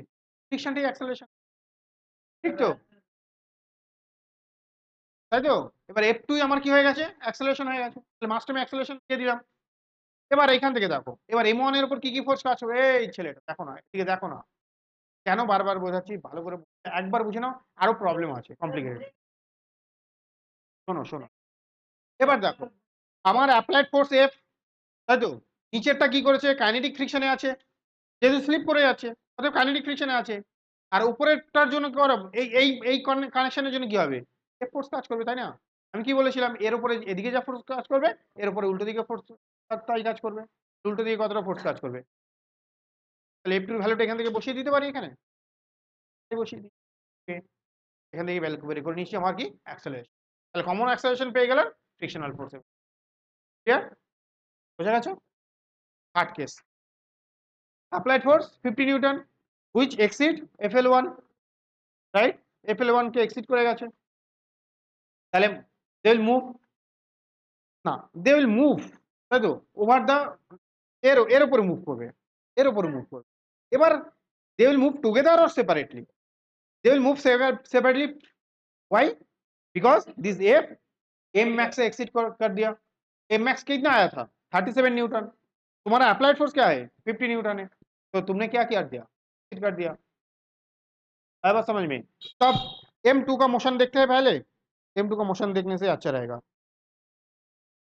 ফ্রিকশনটাই অ্যাক্সেলারেশন, ঠিক তো? তাই তো? এবার F2 আমার কি হয়ে গেছে? অ্যাক্সেলারেশন হয়ে গেছে। তাহলে মাস টাইম অ্যাক্সেলারেশন দিয়ে দিলাম। এবার এইখান থেকে দেখো, এবার M1 এর উপর কি ফোর্স কাজ করবে? এই ছেলেটা দেখো না, এদিকে দেখো না। কেন বারবার বোঝাচ্ছি, ভালো করে একবার বুঝে নাও, আরো প্রবলেম আছে কমপ্লিকেটেড। শোনো শোনো, এবার দেখো, আমার অ্যাপ্লাইড ফোর্স F, তাই তো? নিচেরটা কি করেছে? কাইনেটিক ফ্রিকশনে আছে, যেহেতু স্লিপ করে যাচ্ছে অতএব কাইনেটিক ফ্রিকশনে আছে। আর উপরেরটার জন্য কি হবে? এই কানেকশনের জন্য কি হবে? এফ ফোর্স কাজ করবে, তাই না? আমি কি বলেছিলাম, এর উপরে এদিকে যা ফোর্স কাজ করবে এর উপরে উল্টো দিকে ফোর্স তাই কাজ করবে। উল্টো দিকে কতটা ফোর্স কাজ করবে? তাহলে F2 এর ভ্যালুটা এখান থেকে বসিয়ে দিতে পারি, এখানে বসিয়ে দিই। Okay, এখান থেকে বের করে নিচ্ছি আমার কি অ্যাক্সেলারেশন। তাহলে কমন অ্যাক্সেলারেশন পেয়ে গেলাম ফ্রিকশনাল ফোর্স। ক্লিয়ার? বোঝা গেছে? Third case, applied force 50 Newton which exceed FL1, right? FL1 K exceed করে গেছে, তাহলে দে উইল মুভ, না দে উইল মুভ, তাই তো? ওভার দা, এর উপরে মুভ করবে, এর উপরে মুভ করবে। এবার দে উইল মুভ টুগেদার और separately? They will move separately, why? Because this F M max से एक्सीड कर दिया। M मैक्स कितना आया था? 37 न्यूटन। तुम्हारा अप्लाइड फोर्स क्या है? 50 न्यूटन है। तो तुमने क्या किया दिया? एक्सीड कर दिया। आया बात समझ में? तब M2 का मोशन देखते हैं पहले। M2 का मोशन देखने से अच्छा रहेगा।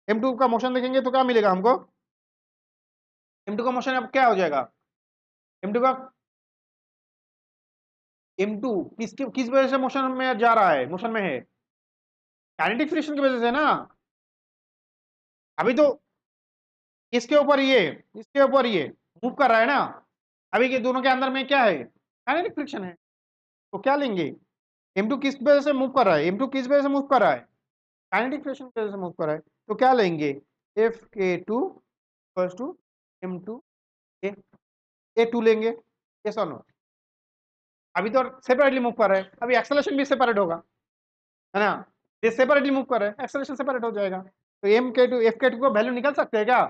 M2 का मोशन देखेंगे तो क्या मिलेगा हमको? M2 का मोशन अब क्या हो जाएगा? M2 का M2 किस वजह से मोशन में जा रहा है, मोशन में है? काइनेटिक फ्रिक्शन की वजह से ना। अभी तो इसके ऊपर ये, इसके ऊपर ये मूव कर रहा है ना। अभी के दोनों के अंदर में क्या है? काइनेटिक फ्रिक्शन है। तो क्या लेंगे? M2 किस वजह से मूव कर रहा है? M2 किस वजह से मूव कर रहा है? काइनेटिक फ्रिक्शन की वजह से मूव कर रहा है। तो क्या लेंगे? F(k2) equals to M2 A2 लेंगे, यस और नो? अभी तो सेपरेटली मूव कर रहा है, अभी एक्सेलरेशन भी सेपरेट होगा, है ना? ये सेपरेटली मूव कर रहा है, एक्सेलरेशन सेपरेट हो जाएगा। तो M(k2) F(k2) का वैल्यू निकाल सकते हैं क्या?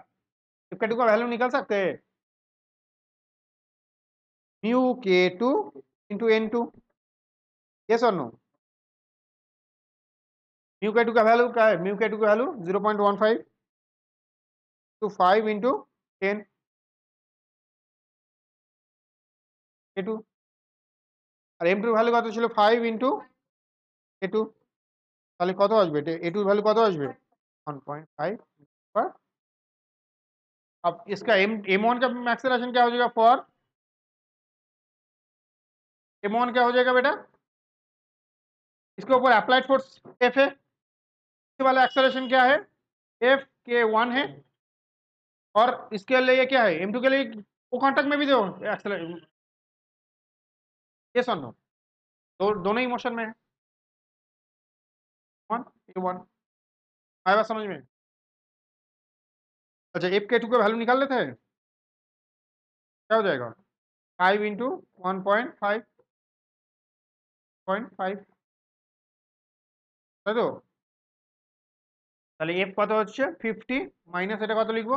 F(k2) का वैल्यू निकाल सकते हैं, mu K2 into N2, yes और नो? म्यू K2 का वैल्यू क्या है? म्यू K2 का वैल्यू 0.15 to 5 into 10 K2, আর M2 ভ্যালু কত ছিল? 5 into A2, তাহলে কত আসবে? A2 ভ্যালু কত আসবে? 1.5 पर। अब इसका M1 का एक्सेलरेशन क्या हो जाएगा? फॉर m1 क्या हो जाएगा बेटा, इसके ऊपर अप्लाइड फोर्स F है, इसके वाला एक्सेलरेशन क्या है, F के 1 है, और इसके लिए क्या है m2 के लिए वो कांटेक्ट में भी दो एक्सेलरेशन, यस और नो, दोनों ही मोशन में है, वन ये वन, आया बात समझ में। अच्छा एफ के टू का वैल्यू निकाल लेते हैं, क्या हो जाएगा 5 इंटू 1.5 তাই তো, তাহলে এফ কত হচ্ছে 50 মাইনাস এটা কত লিখবো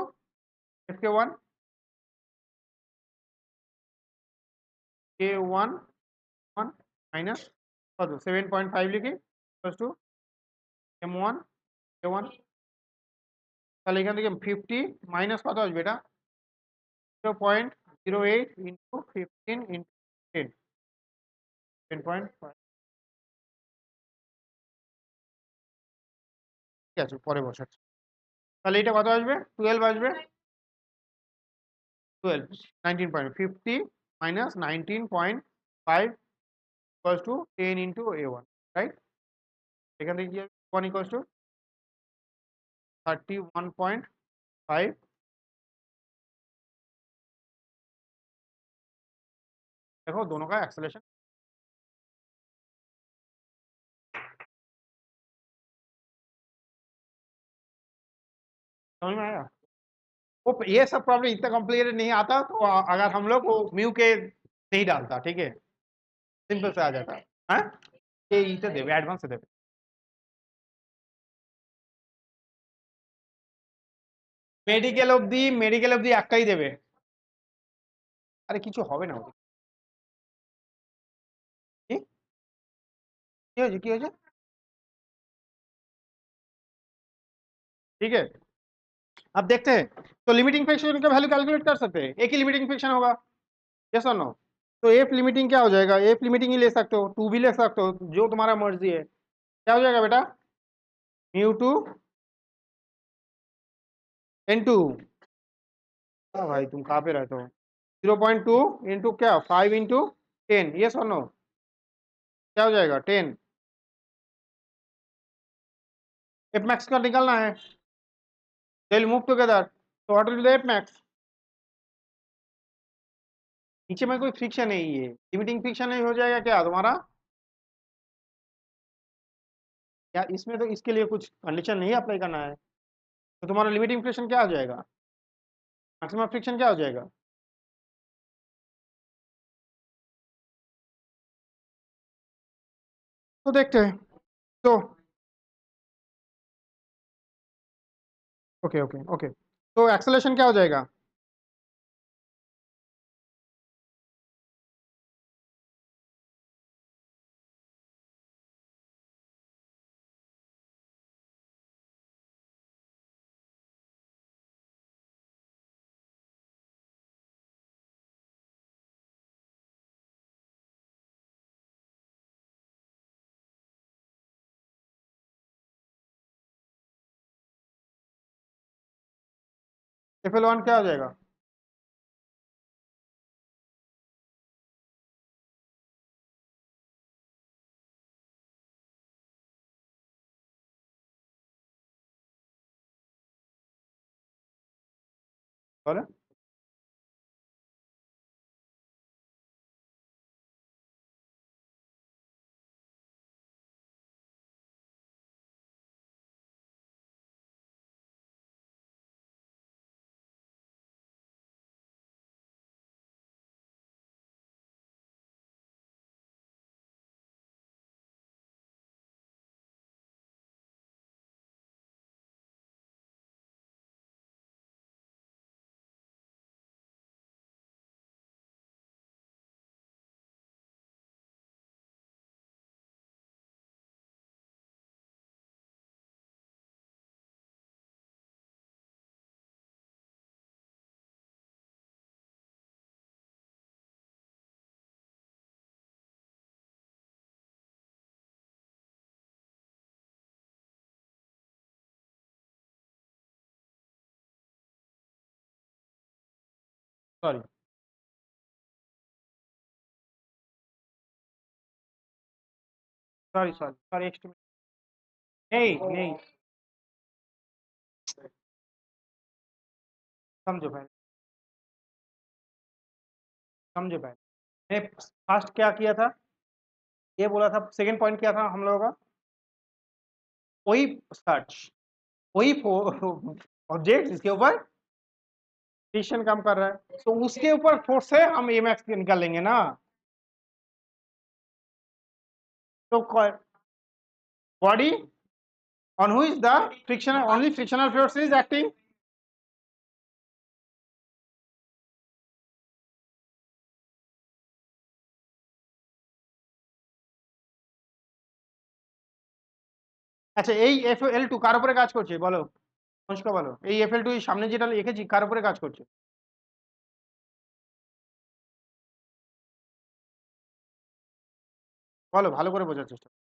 এফ কে 1 কে 1 1 মাইনাস কত 7.5 লিখি প্লাস টু এম 1 কে 1, তাহলে এখান থেকে 50 মাইনাস কত আসবে এটা 0.08 ইন্টু 15 ইন্টু 10 10.5, ঠিক আছে পরে বসাচ্ছি, তাহলে এটা কত আসবে 12 আসবে, 12 19.50 minus 19.5 equals to 10 into a1, right? এখান থেকে কি 1 equals to 31.5, देखो दोनों का एक्सेलरेशन समझ में आया। वो ये सब प्रॉब्लम इतना कॉम्प्लिकेटेड नहीं आता, तो अगर हम लोग वो म्यू के नहीं डालता, ठीक है, सिंपल से आ जाता है। हाँ ये इते देवे एडवांस देवे, মেডিকেল অবধি একটাই দেবে, আরে কিছু হবে না ওদিকে, কি কি হয়েছে কি হয়েছে, ठीक है। अब देखते हैं, तो लिमिटिंग फ्रैक्शन का वैल्यू कैलकुलेट कर सकते हैं, एक ही लिमिटिंग फ्रैक्शन होगा, यस और नो, तो एफ लिमिटिंग क्या हो जाएगा, एफ लिमिटिंग ही ले सकते हो, टू भी ले सकते हो, जो तुम्हारा मर्जी है, क्या हो जाएगा बेटा म्यू टू एन टू, हाँ भाई तुम कहाँ पे रहते हो, 0.2 इंटू क्या 5 इंटू 10, यस और नो, क्या हो जाएगा 10, एफ मैक्स का निकालना है, they'll move together, so what will be the f max, नीचे में कोई फ्रिक्शन नहीं है, लिमिटिंग फ्रिक्शन नहीं हो जाएगा क्या तुम्हारा, या इसमें तो इसके लिए कुछ कंडीशन नहीं अप्लाई करना है, तो तुम्हारा लिमिटिंग फ्रिक्शन क्या हो जाएगा, मैक्सिमम फ्रिक्शन क्या हो जाएगा, तो देखते हैं, तो ओके ओके ओके, तो एक्सेलरेशन क्या हो जाएगा, FL1 क्या हो जाएगा, बोले sorry sorry sorry sorry extreme नहीं नहीं, समझो पहले, समझो पहले। मैं फर्स्ट क्या किया था, ये बोला था, सेकंड पॉइंट क्या था हम लोगों का, वही सर्च, वही ऑब्जेक्ट जिसके ऊपर फ्रिक्शन काम कर रहा है, तो उसके ऊपर फोर्स से हम ए मैक्स निकालेंगे ना। तो body on which the frictional only frictional force is acting, আচ্ছা এই FL2 কার উপরে কাজ করছে বলো, অনুষ্কা বলো, এই FL2 সামনে যেটা লিখেছি কার উপরে কাজ করছে, বলো ভালো করে বোঝার চেষ্টা করো।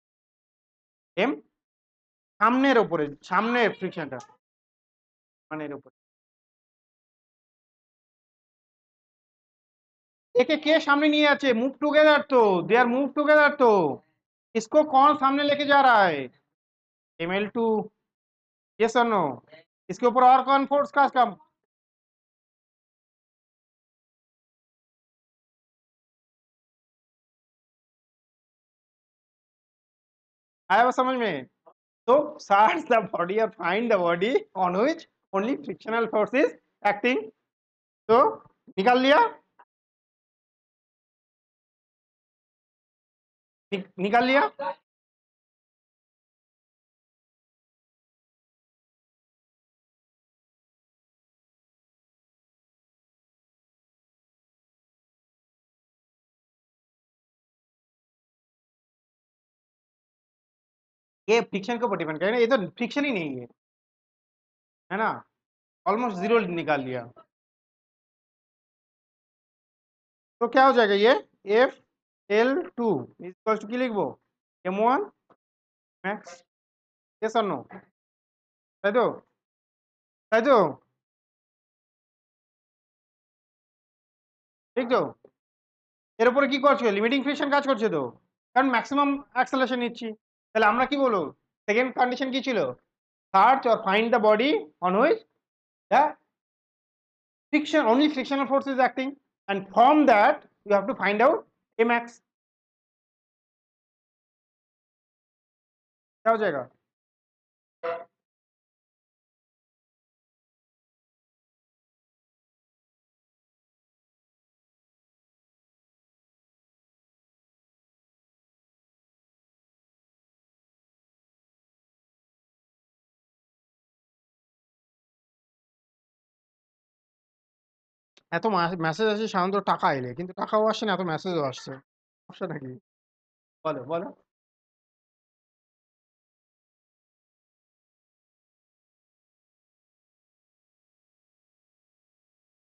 এম সামনের উপরে, সামনের ফ্রিকশনটা মানে এর উপরে, একে কে सामने নিয়ে যাচ্ছে, मूव टुगेदर तो दे आर मूव टुगेदर तो, इसको कौन सामने लेके जा रहा है, ML2, यस और नो, इसके ऊपर और कौन फोर्स का काम, आया वो समझ में। तो search the body or find the body on which only frictional force is acting, तो निकाल लिया, निकाल लिया। ये फ्रिक्शन के ऊपर डिपेंड करेगा, ये तो फ्रिक्शन ही नहीं है ना, ऑलमोस्ट जीरो निकाल लिया। तो क्या हो जाएगा ये, FL2 इक्वल टू की लिखबो, M1 मैक्स, यस और नो, তাই তো, তাই তো, ঠিক তো, এর উপরে কি করছে, লিমিটিং ফ্রিকশন কাজ করছে তো, কারণ ম্যাক্সিমাম অ্যাক্সেলারেশন নিচ্ছি, তাহলে আমরা কি বলবো, সেকেন্ড কন্ডিশন কি ছিল, search or find the body on which the friction only frictional force is acting, and from that you have to find out Max, क्या हो जाएगा, এত মেসেজ আসে সাধারণত টাকা এলে, কিন্তু টাকাও আসছে না, এত মেসেজও আসছে, সমস্যাটা কি, বলো বলো।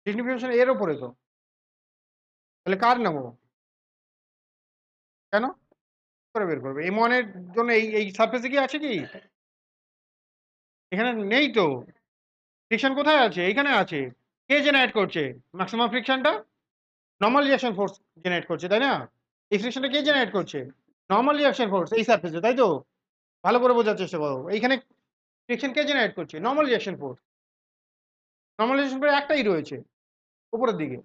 ডিস্ট্রিবিউশন এর উপরে তো, তাহলে কার নেবো, কেন করে বের করবে, M1 এর জন্য এই এই সারফেসে কি আছে কি, এখানে নেই তো, ফ্রিকশন কোথায় আছে, এইখানে আছে, কে জেনারেট করছে ম্যাক্সিমাম ফ্রিকশনটা, নর্মাল রিঅ্যাকশন ফোর্স জেনারেট করছে তাই না, এই ফ্রিকশনটা কে জেনারেট করছে, নর্মাল রিঅ্যাকশন ফোর্স এই সারফেসে, তাই তো, ভালো করে বোঝার চেষ্টা করো, এইখানে ফ্রিকশন কে জেনারেট করছে, normal reaction force, normal reaction force একটাই রয়েছে উপরের দিকে,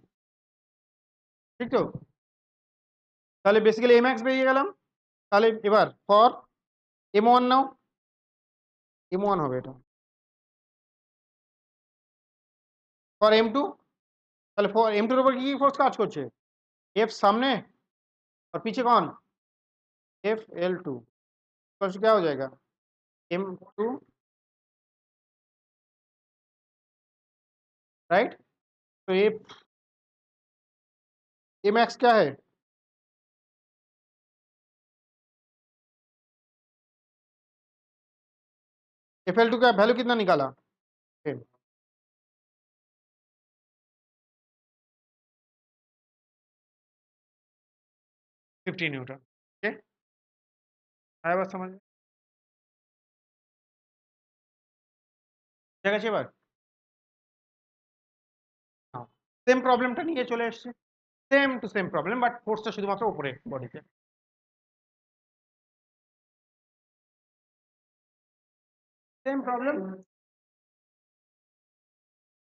ঠিক তো, তাহলে বেসিক্যালি এমএক্স পেয়ে গেলাম, তাহলে এবার ফর M1 নাও, M1 হবে এটা, ফর M2, তাহলে ফর M2 এর উপর কি ফোর্স কাজ করছে, F सामने और पीछे कौन, FL2, तो क्या हो जाएगा, M2 राइट, तो ये Max क्या है, FL2 का वैल्यू कितना निकाला, 50 न्यूटन, ओके, आया बात समझ में, ঠিক আছে এবার, সেম প্রবলেমটা নিয়ে চলে এসেছে, same to same problem, but ফোর্সটা শুধুমাত্র উপরে বডিতে, সেম প্রবলেম।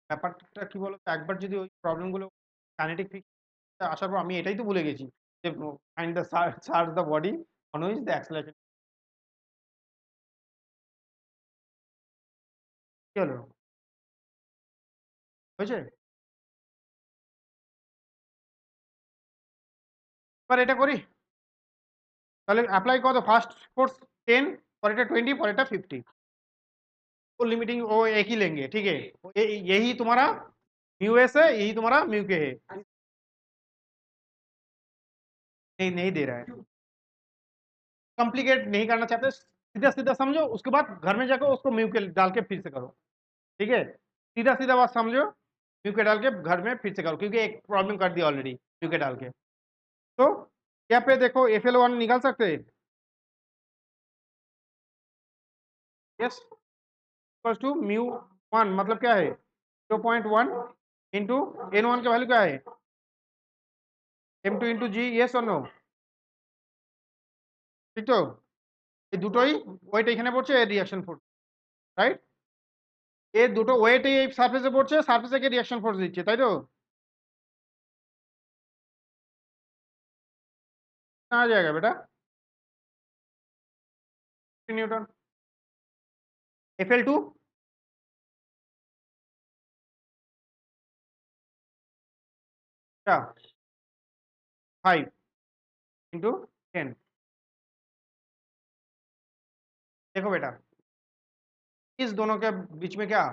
ব্যাপারটা কি বলতো, একবার যদি ওই প্রবলেমগুলো কাইনেটিক ফ্রিকশন আসার পর আমি এটাই তো ভুলে গেছি যে find the search the body on which the acceleration. কি হলো, হয়েছে? এবার এটা করি, তাহলে अप्लाई करो। Fast force 10, परेटा 20, परेटा 50। वो लिमिटिंग वो एक ही लेंगे, ठीक है। यही तुम्हारा म्यू एस है, यही तुम्हारा म्यू के है। नहीं नहीं दे रहा है, कॉम्प्लिकेट नहीं करना चाहते, सीधा सीधा समझो, उसके बाद घर में जाकर उसको म्यू के डाल के फिर से करो, ठीक है। सीधा सीधा बात समझो, म्यू के डाल के घर में फिर से करो, क्योंकि एक प्रॉब्लम कर दिया ऑलरेडी म्यू के डाल के। तो यहाँ पे देखो FL1 निकाल सकते हैं, yes, equal to mu one, मतलब क्या है 0.1 इंटू N1 का वैल्यू क्या है M2 इंटू जी, यस और नो, ঠিক তো? এই দুটোই ওয়েট এখানে পড়ছে, এর রিঅ্যাকশন ফোর্স, রাইট? এই দুটো ওয়েট এই সারফেসে পড়ছে, সারফেসে কে রিঅ্যাকশন ফোর্স দিচ্ছে, তাই তো? आ जाएगा बेटा न्यूटन। Fl2 क्या 5 इंटू 10। देखो बेटा, इस दोनों के बीच में क्या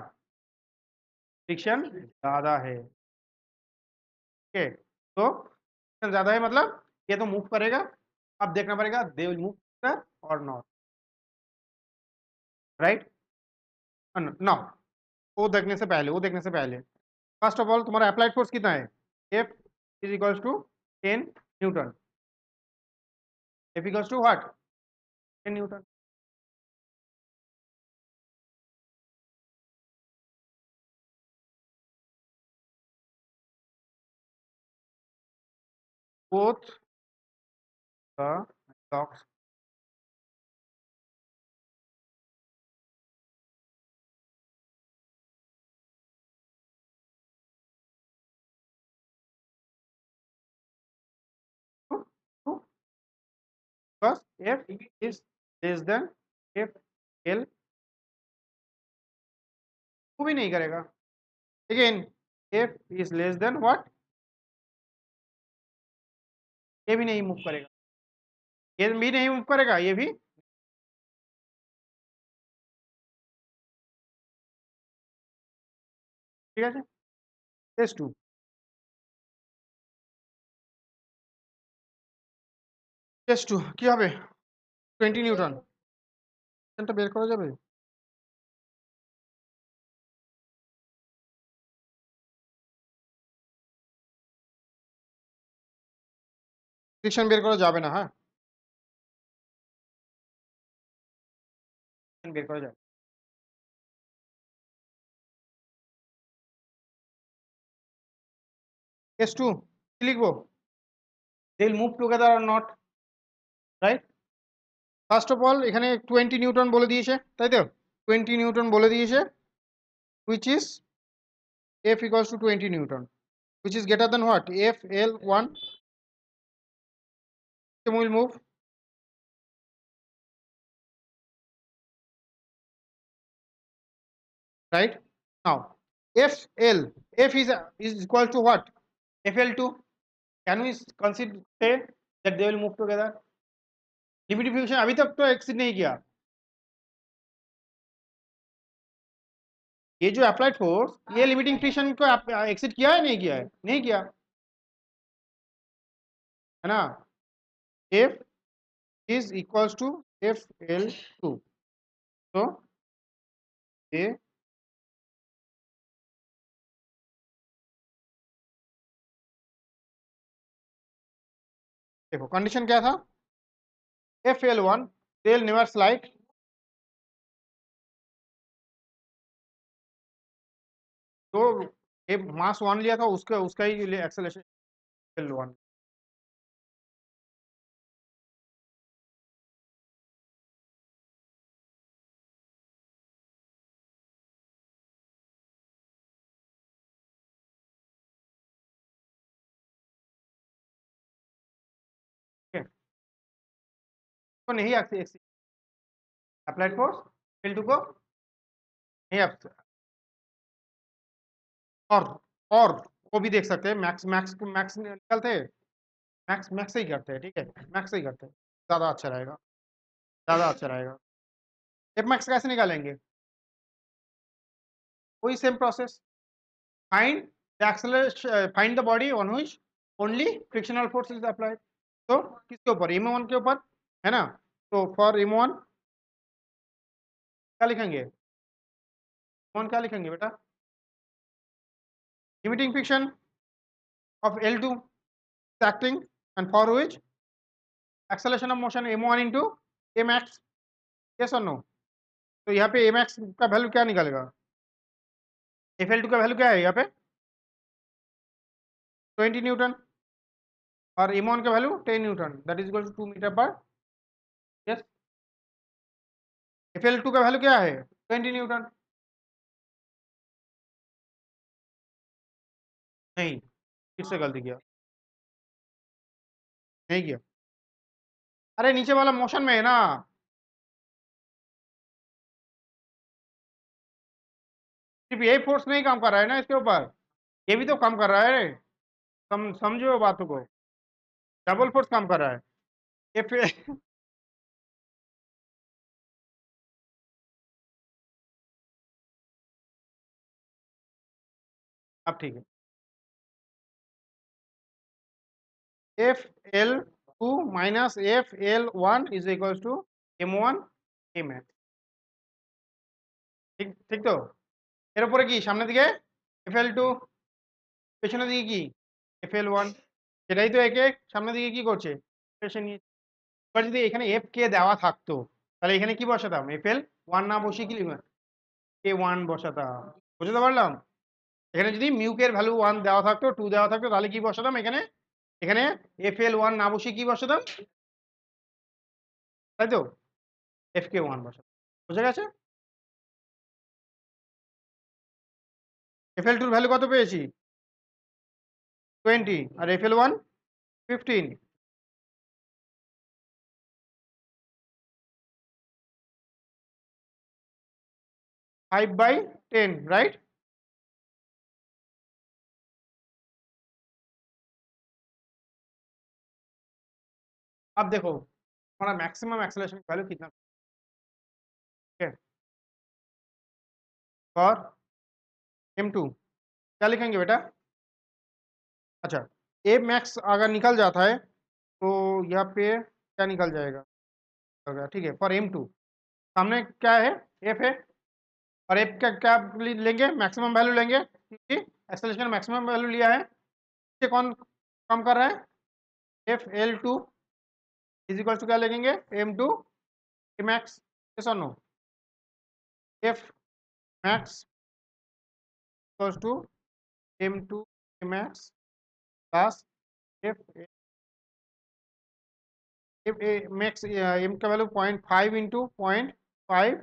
फ्रिक्शन ज्यादा है, ठीक है। तो फ्रिक्शन ज्यादा है मतलब ये तो मूव करेगा, अब देखना पड़ेगा दे विल मूव और नॉट, राइट? ना, वो देखने से पहले फर्स्ट ऑफ ऑल तुम्हारा अप्लाइड फोर्स कितना है, F is equals to 10 newton. F equals to what, 10 newton. Both the blocks because F is less than F L, मूव ही नहीं करेगा। Again F is less than what, ये भी नहीं मूव करेगा, ये भी नहीं मूव करेगा, ये भी। ঠিক আছে, কেস 2, কেস 2 কি হবে 20 নিউটন, এটা বের করা যাবে? ফ্রিকশন বের করা যাবে না, হ্যাঁ বের করা যাবে। কেস 2 কি লিখবো, they will move together or not, right? First of all এখানে 20 নিউটন বলে দিয়েছে, তাই তো? 20 নিউটন বলে দিয়েছে, which is F equals to 20 newton, which is greater than what, FL1, will move, right? Now FL, F is equal to what, FL2, can we consider say that they will move together? Limiting friction अभी तक तो acid नहीं किया, ये जो applied force ये limiting friction को acid किया है नहीं किया है, नहीं किया है ना। F is equals to FL2, तो ये देखो कंडीशन क्या था, FL1 they will never slide, तो ये मास 1 लिया था उसका उसका ही एक्सेलरेशन FL1, को नहीं अप्लाइड फोर्स F2 को नहीं और और वो भी देख सकते हैं, मैक्स मैक्स मैक्स निकलते हैं, मैक्स मैक्स से ही करते हैं, ठीक है, मैक्स से ही करते हैं, ज़्यादा अच्छा रहेगा, ज़्यादा अच्छा रहेगा। एफ मैक्स कैसे निकालेंगे? वही same process, find the acceleration, find the body on which only frictional force is applied. तो किसके ऊपर? m1 के ऊपर, है ना? तो फॉर m1 क्या लिखेंगे? m1 क्या लिखेंगे बेटा? Limiting friction of L2 is acting and for which acceleration of motion m1 into amax, yes or no? तो यहाँ पे amax का वैल्यू क्या निकलेगा? FL2 का वैल्यू क्या है यहाँ पे? 20 न्यूटन और m1 का value 10 newton, that is equal to 2 metre पर, यस। FL2 का वैल्यू क्या है? 20 न्यूटन। नहीं, फिर से गलती किया, नहीं किया। अरे नीचे वाला मोशन में है ना, सिर्फ ये फोर्स नहीं काम कर रहा है ना इसके ऊपर, ये भी तो काम कर रहा है। समझो बातों को, डबल फोर्स काम कर रहा है। एफ अब ठीक है, FL2 minus FL1 is equals to M1 Max, ঠিক ঠিক তো? এর উপরে কি সামনের দিকে FL2, পেছনের দিকে কি FL1, সেটাই তো একে সামনের দিকে কি করছে, এসে নিয়ে। এবার যদি এখানে F কে দেওয়া থাকতো তাহলে এখানে কি বসাতাম? FL1 না বসিয়ে কি লিখবেন? K1 বসাতাম, বুঝতে পারলাম? এখানে যদি মিউকের ভ্যালু 1 দেওয়া থাকতো, 2 দেওয়া থাকতো, তাহলে কি বসাতাম এখানে? এখানে FL1 না বসিয়ে কি বসাতাম, তাই তো? FK1 বসাতাম, বুঝে গেছে? FL2 এর ভ্যালু কত পেয়েছি? 20 আর FL1 15। 5/10, राइट? अब देखो हमारा मैक्सिमम एक्सेलरेशन वैल्यू कितना है फॉर M2, क्या लिखेंगे बेटा? अच्छा, ए मैक्स अगर निकल जाता है तो यहाँ पे क्या निकल जाएगा, ठीक है, फॉर M2 सामने क्या है? F है, और F का क्या लेंगे? मैक्सिमम वैल्यू लेंगे, क्योंकि एक्सेलरेशन मैक्सिमम वैल्यू लिया है। इससे कौन कम कर रहा है? FL2 इज इक्वल टू क्या लिखेंगे? M2 मैक्स, यस और no? F max equals to M2 max plus F max, M का वैल्यू 0.5 इंटू 0.5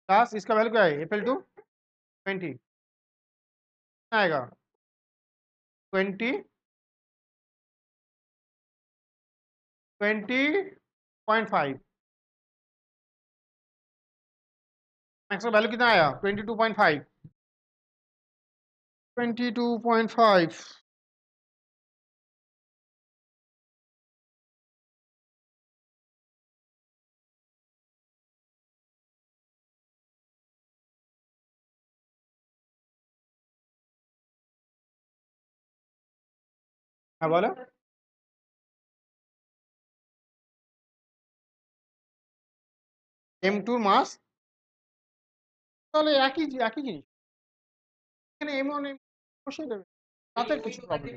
प्लस इसका वैल्यू क्या है? FL2 20 आएगा 20.5, मैक्स का वैल्यू कितना आया? 22.5, 22.5। हाँ बोलो। M2 মাস তাহলে একই জিনিস, এখানে M1 বসিয়ে দেবে, তাতে কিছু প্রবলেম,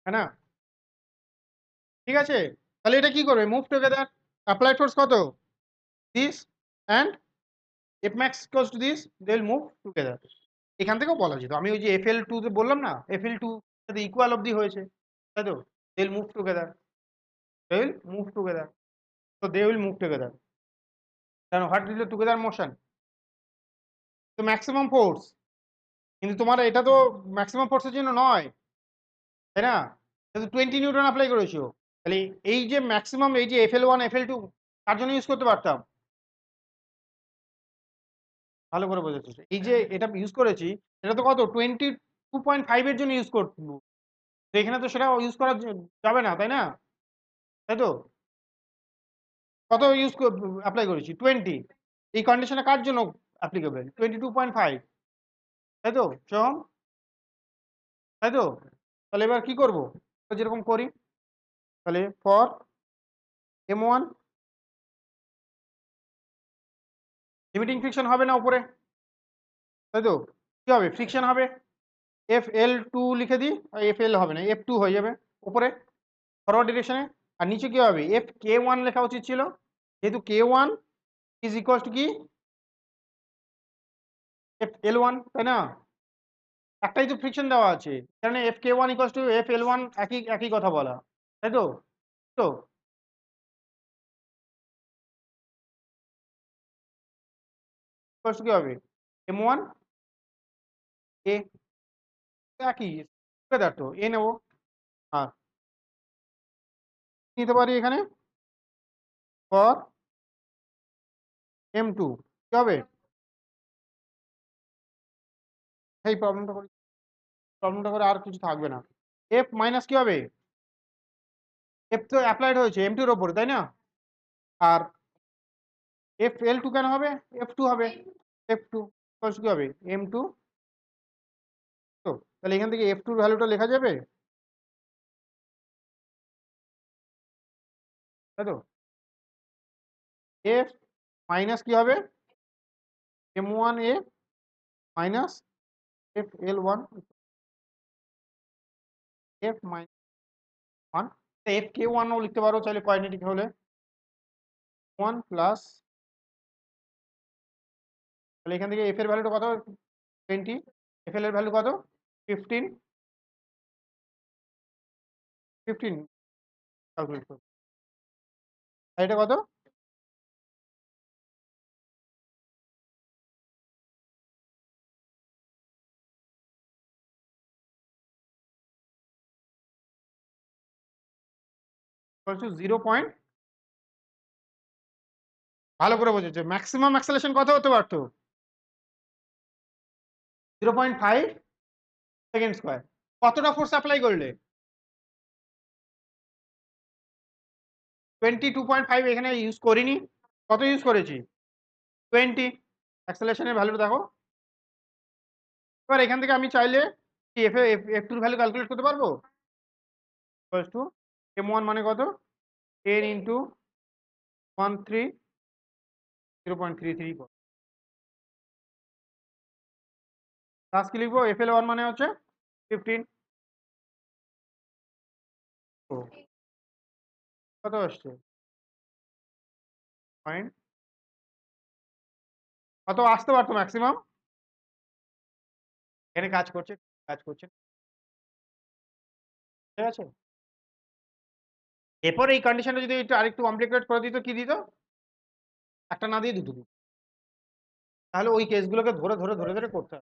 है না? ঠিক আছে, তাহলে এটা কি করবে? মুভ টুগেদার, অ্যাপ্লাইড ফোর্স কত? This and F max equals to this, they will move together. এখান থেকেও বলা যেত, আমি ওই যে FL2 তে বললাম না, FL2 সাথে ইকুয়াল অবধি হয়েছে, তাই তো? They will move together, they will move together, তো দে উইল মুভ টুগেদার, কারণ what is the together motion? তো ম্যাক্সিমাম ফোর্স, কিন্তু তোমার এটা তো ম্যাক্সিমাম ফোর্সের জন্য নয়, তাই না? এটা তো 20 নিউটন অ্যাপ্লাই করেছো, তাহলে এই যে ম্যাক্সিমাম এই যে FL1 FL2 তার জন্য ইউজ করতে পারতাম। ভালো করে বোঝাচ্ছি, এই যে এটা ইউজ করেছি এটা তো কত 22.5 এর জন্য ইউজ করবো, তো এখানে তো সেটা ইউজ করা যাবে না, তাই না? তাই তো, কত ইউজ অ্যাপ্লাই করেছি 20, এই কন্ডিশনে কার জন্য অ্যাপ্লিকেবল 22.5, তাই তো সোহম? তাই তো, তাহলে এবার কি করব, যেরকম করি, তাহলে ফর M1 লিমিটিং ফ্রিকশন হবে না উপরে, তাই তো, কি হবে ফ্রিকশন হবে, FL2 লিখে দিই, FL হবে না F2 হয়ে যাবে উপরে ফরওয়ার্ড ডিরেকশনে, আর নিচে কি হবে FK1 লেখা উচিত ছিল, যেহেতু K1 ইজ ইকুয়াল টু কি FL1, তাই না? একটাই তো ফ্রিকশন দেওয়া আছে, এখানে FK1 ইকুয়াল টু FL1, একই একই কথা বলা, তাই তো? তো ইকুয়াল টু কি হবে M1 A, একই টুগেদার তো A নেবো, আর নিতে পারি এখানে ফর M2 কি হবে, এই প্রবলেমটা করে আর কিছু থাকবে না, F মাইনাস কি হবে, F তো অ্যাপ্লাইড হয়েছে M2 এর উপরে, তাই না? আর FL2 কেন হবে, F2 হবে, F2 কি হবে M2, তো তাহলে এখান থেকে F2 ভ্যালুটা লেখা যাবে, তাই তো, F মাইনাস কি হবে M1A minus FL1, F minus 1, FK1 ও লিখতে পারো চাইলে কোয়াড্রেটিক হলে 1 প্লাস, তাহলে এখান থেকে F এর ভ্যালুটা কত 20, FL এর ভ্যালু কত 15, 15 ক্যালকুলেট করো, আর এটা কত 0 পয়েন্ট, ভালো করে বোঝাচ্ছে ম্যাক্সিমাম অ্যাক্সেলারেশন কত হতে পারতো 0.5 সেকেন্ড স্কয়ার, কতটা ফোর্স অ্যাপ্লাই করলে 22.5, এখানে ইউজ করিনি, কত ইউজ করেছি 20, অ্যাক্সেলারেশনের ভ্যালু দেখো, এবার এখান থেকে আমি চাইলে কি F2 এর ভ্যালু ক্যালকুলেট করতে পারবো, ইকুয়ালস টু M1 মানে কত 10 ইন্টু 13, 0.33 প্লাস কি লিখবো FL1 মানে হচ্ছে 15, তো কত আসছে পয়েন্ট, কত আসতে পারতো ম্যাক্সিমাম, এখানে কাজ করছে, ঠিক আছে? এরপর এই কন্ডিশনটা যদি একটু আরেকটু কমপ্লিকেট করে দিত, কি দিত, একটা না দিয়ে দুটো দিত, তাহলে ওই কেসগুলোকে ধরে ধরে ধরে ধরে করতে হবে,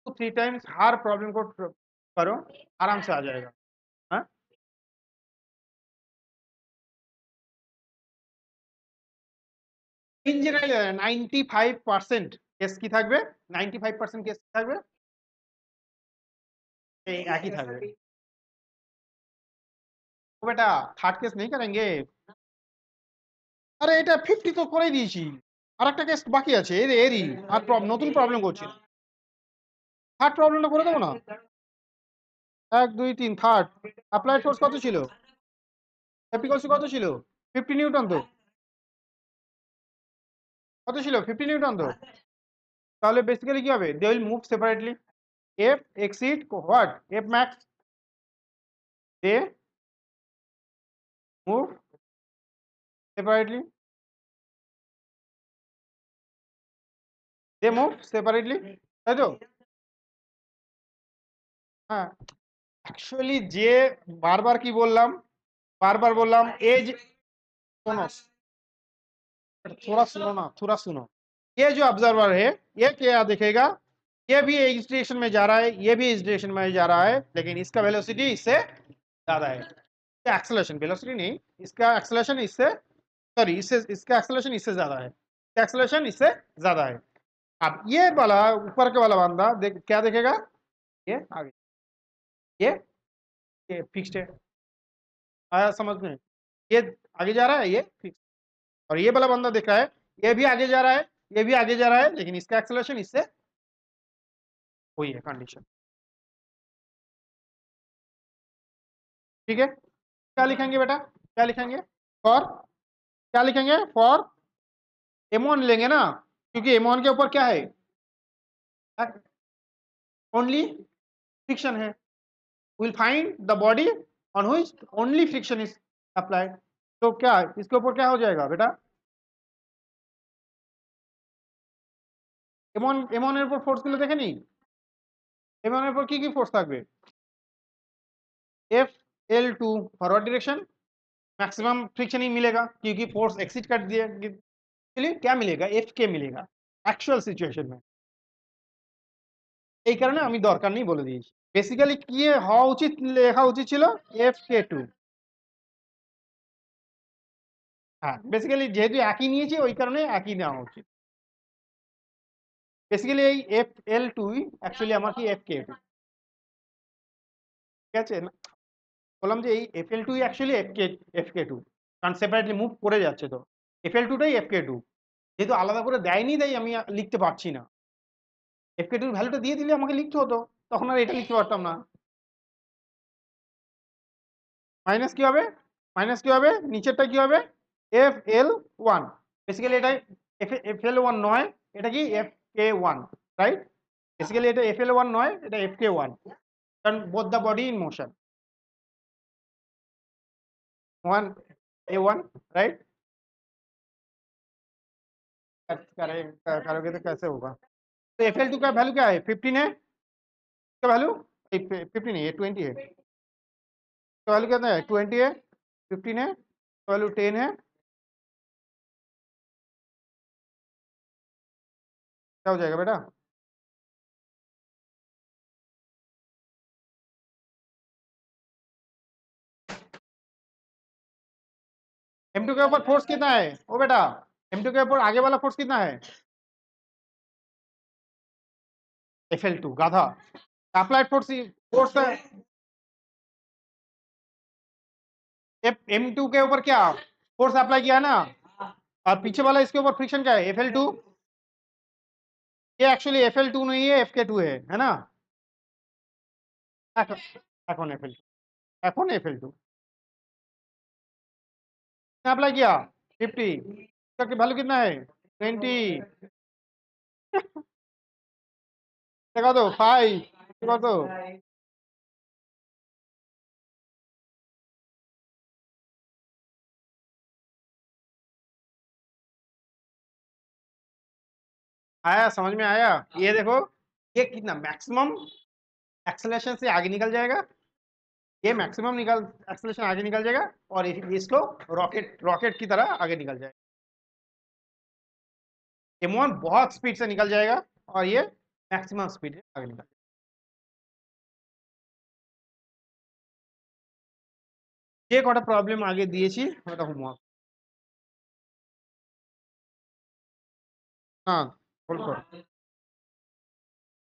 2-3 टाइम्स हर प्रॉब्लम को करो, आराम से आ जाएगा। हाँ, इन जनरल 95% কেস কি থাকবে, 95% কেস কি থাকবে, এই একই থাকবে, ও বেটা থার্ড কেস नहीं करेंगे, আরে এটা 50 তো করে দিয়েছি, আরেকটা কেস বাকি আছে এরই, আর নতুন প্রবলেম করছি, থার্ড প্রবলেমটা করে দেবো না, 1 2 3 থার্ড, অ্যাপ্লাইড ফোর্স কত ছিল, এফিকাসি কত ছিল 50 নিউটন, তো কত ছিল 50 নিউটন, তো তাহলে বেসিক্যালি কি হবে, they will move separately, F exceed what F max, they move separately, they move separately, তাই তো? হ্যাঁ, অ্যাকচুয়ালি যে বারবার কি বললাম, बार बोललाम एज, सुनो थोड़ा सुनो ना, थोड़ा सुनो, ये जो ऑब्जर्वर है ये क्या देखेगा, ये भी इस डायरेक्शन में जा रहा है, ये भी इस डायरेक्शन में जा रहा है, लेकिन इसका वेलोसिटी इससे ज्यादा है, एक्सेलरेशन, वेलोसिटी नहीं, इसका एक्सेलरेशन इससे, सॉरी इससे, इसका एक्सेलरेशन इससे ज्यादा है, इसका एक्सेलरेशन इससे ज्यादा है। अब ये वाला ऊपर के वाला बंदा देख क्या देखेगा, ये आगे, ये ये फिक्स्ड है, आया समझ में, ये आगे जा रहा है, ये फिक्स, और ये वाला बंदा देख रहा है ये भी आगे जा रहा है, ये भी आगे जा रहा है, लेकिन इसका एक्सेलरेशन इससे वही है कंडीशन। ठीक है, क्या लिखेंगे बेटा, क्या लिखेंगे, फॉर, क्या लिखेंगे, फॉर M1 लेंगे ना, क्योंकि M1 के ऊपर क्या है, ओनली फ्रिक्शन है, will find the body on which only friction is applied. तो क्या इसके ऊपर क्या हो जाएगा बेटा, M1 এর উপর ফোর্স গুলো দেখে নি, M1 এর উপর কি কি ফোর্স থাকবে, FL2 forward direction, maximum friction ही मिलेगा क्योंकि फोर्स एक्सिट कर दिया, चलिए क्या मिलेगा, FK मिलेगा অ্যাকচুয়াল সিচুয়েশন में, এই কারণে আমি দরকার নেই বলে দিয়েছি। বেসিক্যালি কি হওয়া উচিত, লেখা উচিত ছিল FK2, হ্যাঁ বেসিক্যালি যেহেতু একই নিয়েছি ওই কারণে একই নেওয়া উচিত। বেসিক্যালি এই FL2 অ্যাকচুয়ালি আমার কি FK2, ঠিক আছে, বললাম যে এই FL2 অ্যাকচুয়ালি FK2, কারণ সেপারেটলি মুভ করে যাচ্ছে, তো FL2টাই FK2, যেহেতু আলাদা করে দেয়নি তাই আমি লিখতে পারছি না, FK2 এর ভ্যালুটা দিয়ে দিলে আমাকে লিখতে হতো, তখন আর এটা লিখতে পারতাম না। মাইনাস কি হবে, মাইনাস কি হবে, নিচেরটা কি হবে, FL1, বেসিক্যালি এটা FL1 নয়, এটা কি FK1, রাইট, বেসিক্যালি এটা FL1 নয়, এটা FK1, কারণ both the body in motion, 1 A1, right, करोगे तो कैसे होगा, तो FL2 का वैल्यू क्या है, 15 है, इसका वैल्यू 15 है, 20 है, इसका वैल्यू कितना है, 20 है, 15 है, इसका वैल्यू 10 है, क्या हो जाएगा बेटा, M2 के ऊपर फोर्स कितना है, ओ बेटा M2 के ऊपर आगे वाला फोर्स कितना है, FL2 गाधा, applied force, force M2 के ऊपर क्या फोर्स अप्लाई किया ना, और पीछे वाला इसके ऊपर फ्रिक्शन क्या है, FL2, ये एक्चुअली FL2 नहीं है, FK2 है ना, এখন FL2, এখন FL2 अप्लाई किया 50, इसका वैल्यू कितना है 20, देखा तो 5, देखा तो, आया समझ में आया, ये देखो ये कितना मैक्सिमम एक्सेलरेशन से आगे निकल जाएगा, ये मैक्सिमम निकल एक्सेलरेशन आगे निकल जाएगा, और इसको रॉकेट रॉकेट की तरह आगे निकल जाएगा, M1 बहुत स्पीड से निकल जाएगा और ये मैक्सिमम स्पीड से आगे निकल जाएगा। যে কটা প্রবলেম আগে দিয়েছি ওটা হোমওয়ার্ক, হ্যাঁ বল কর।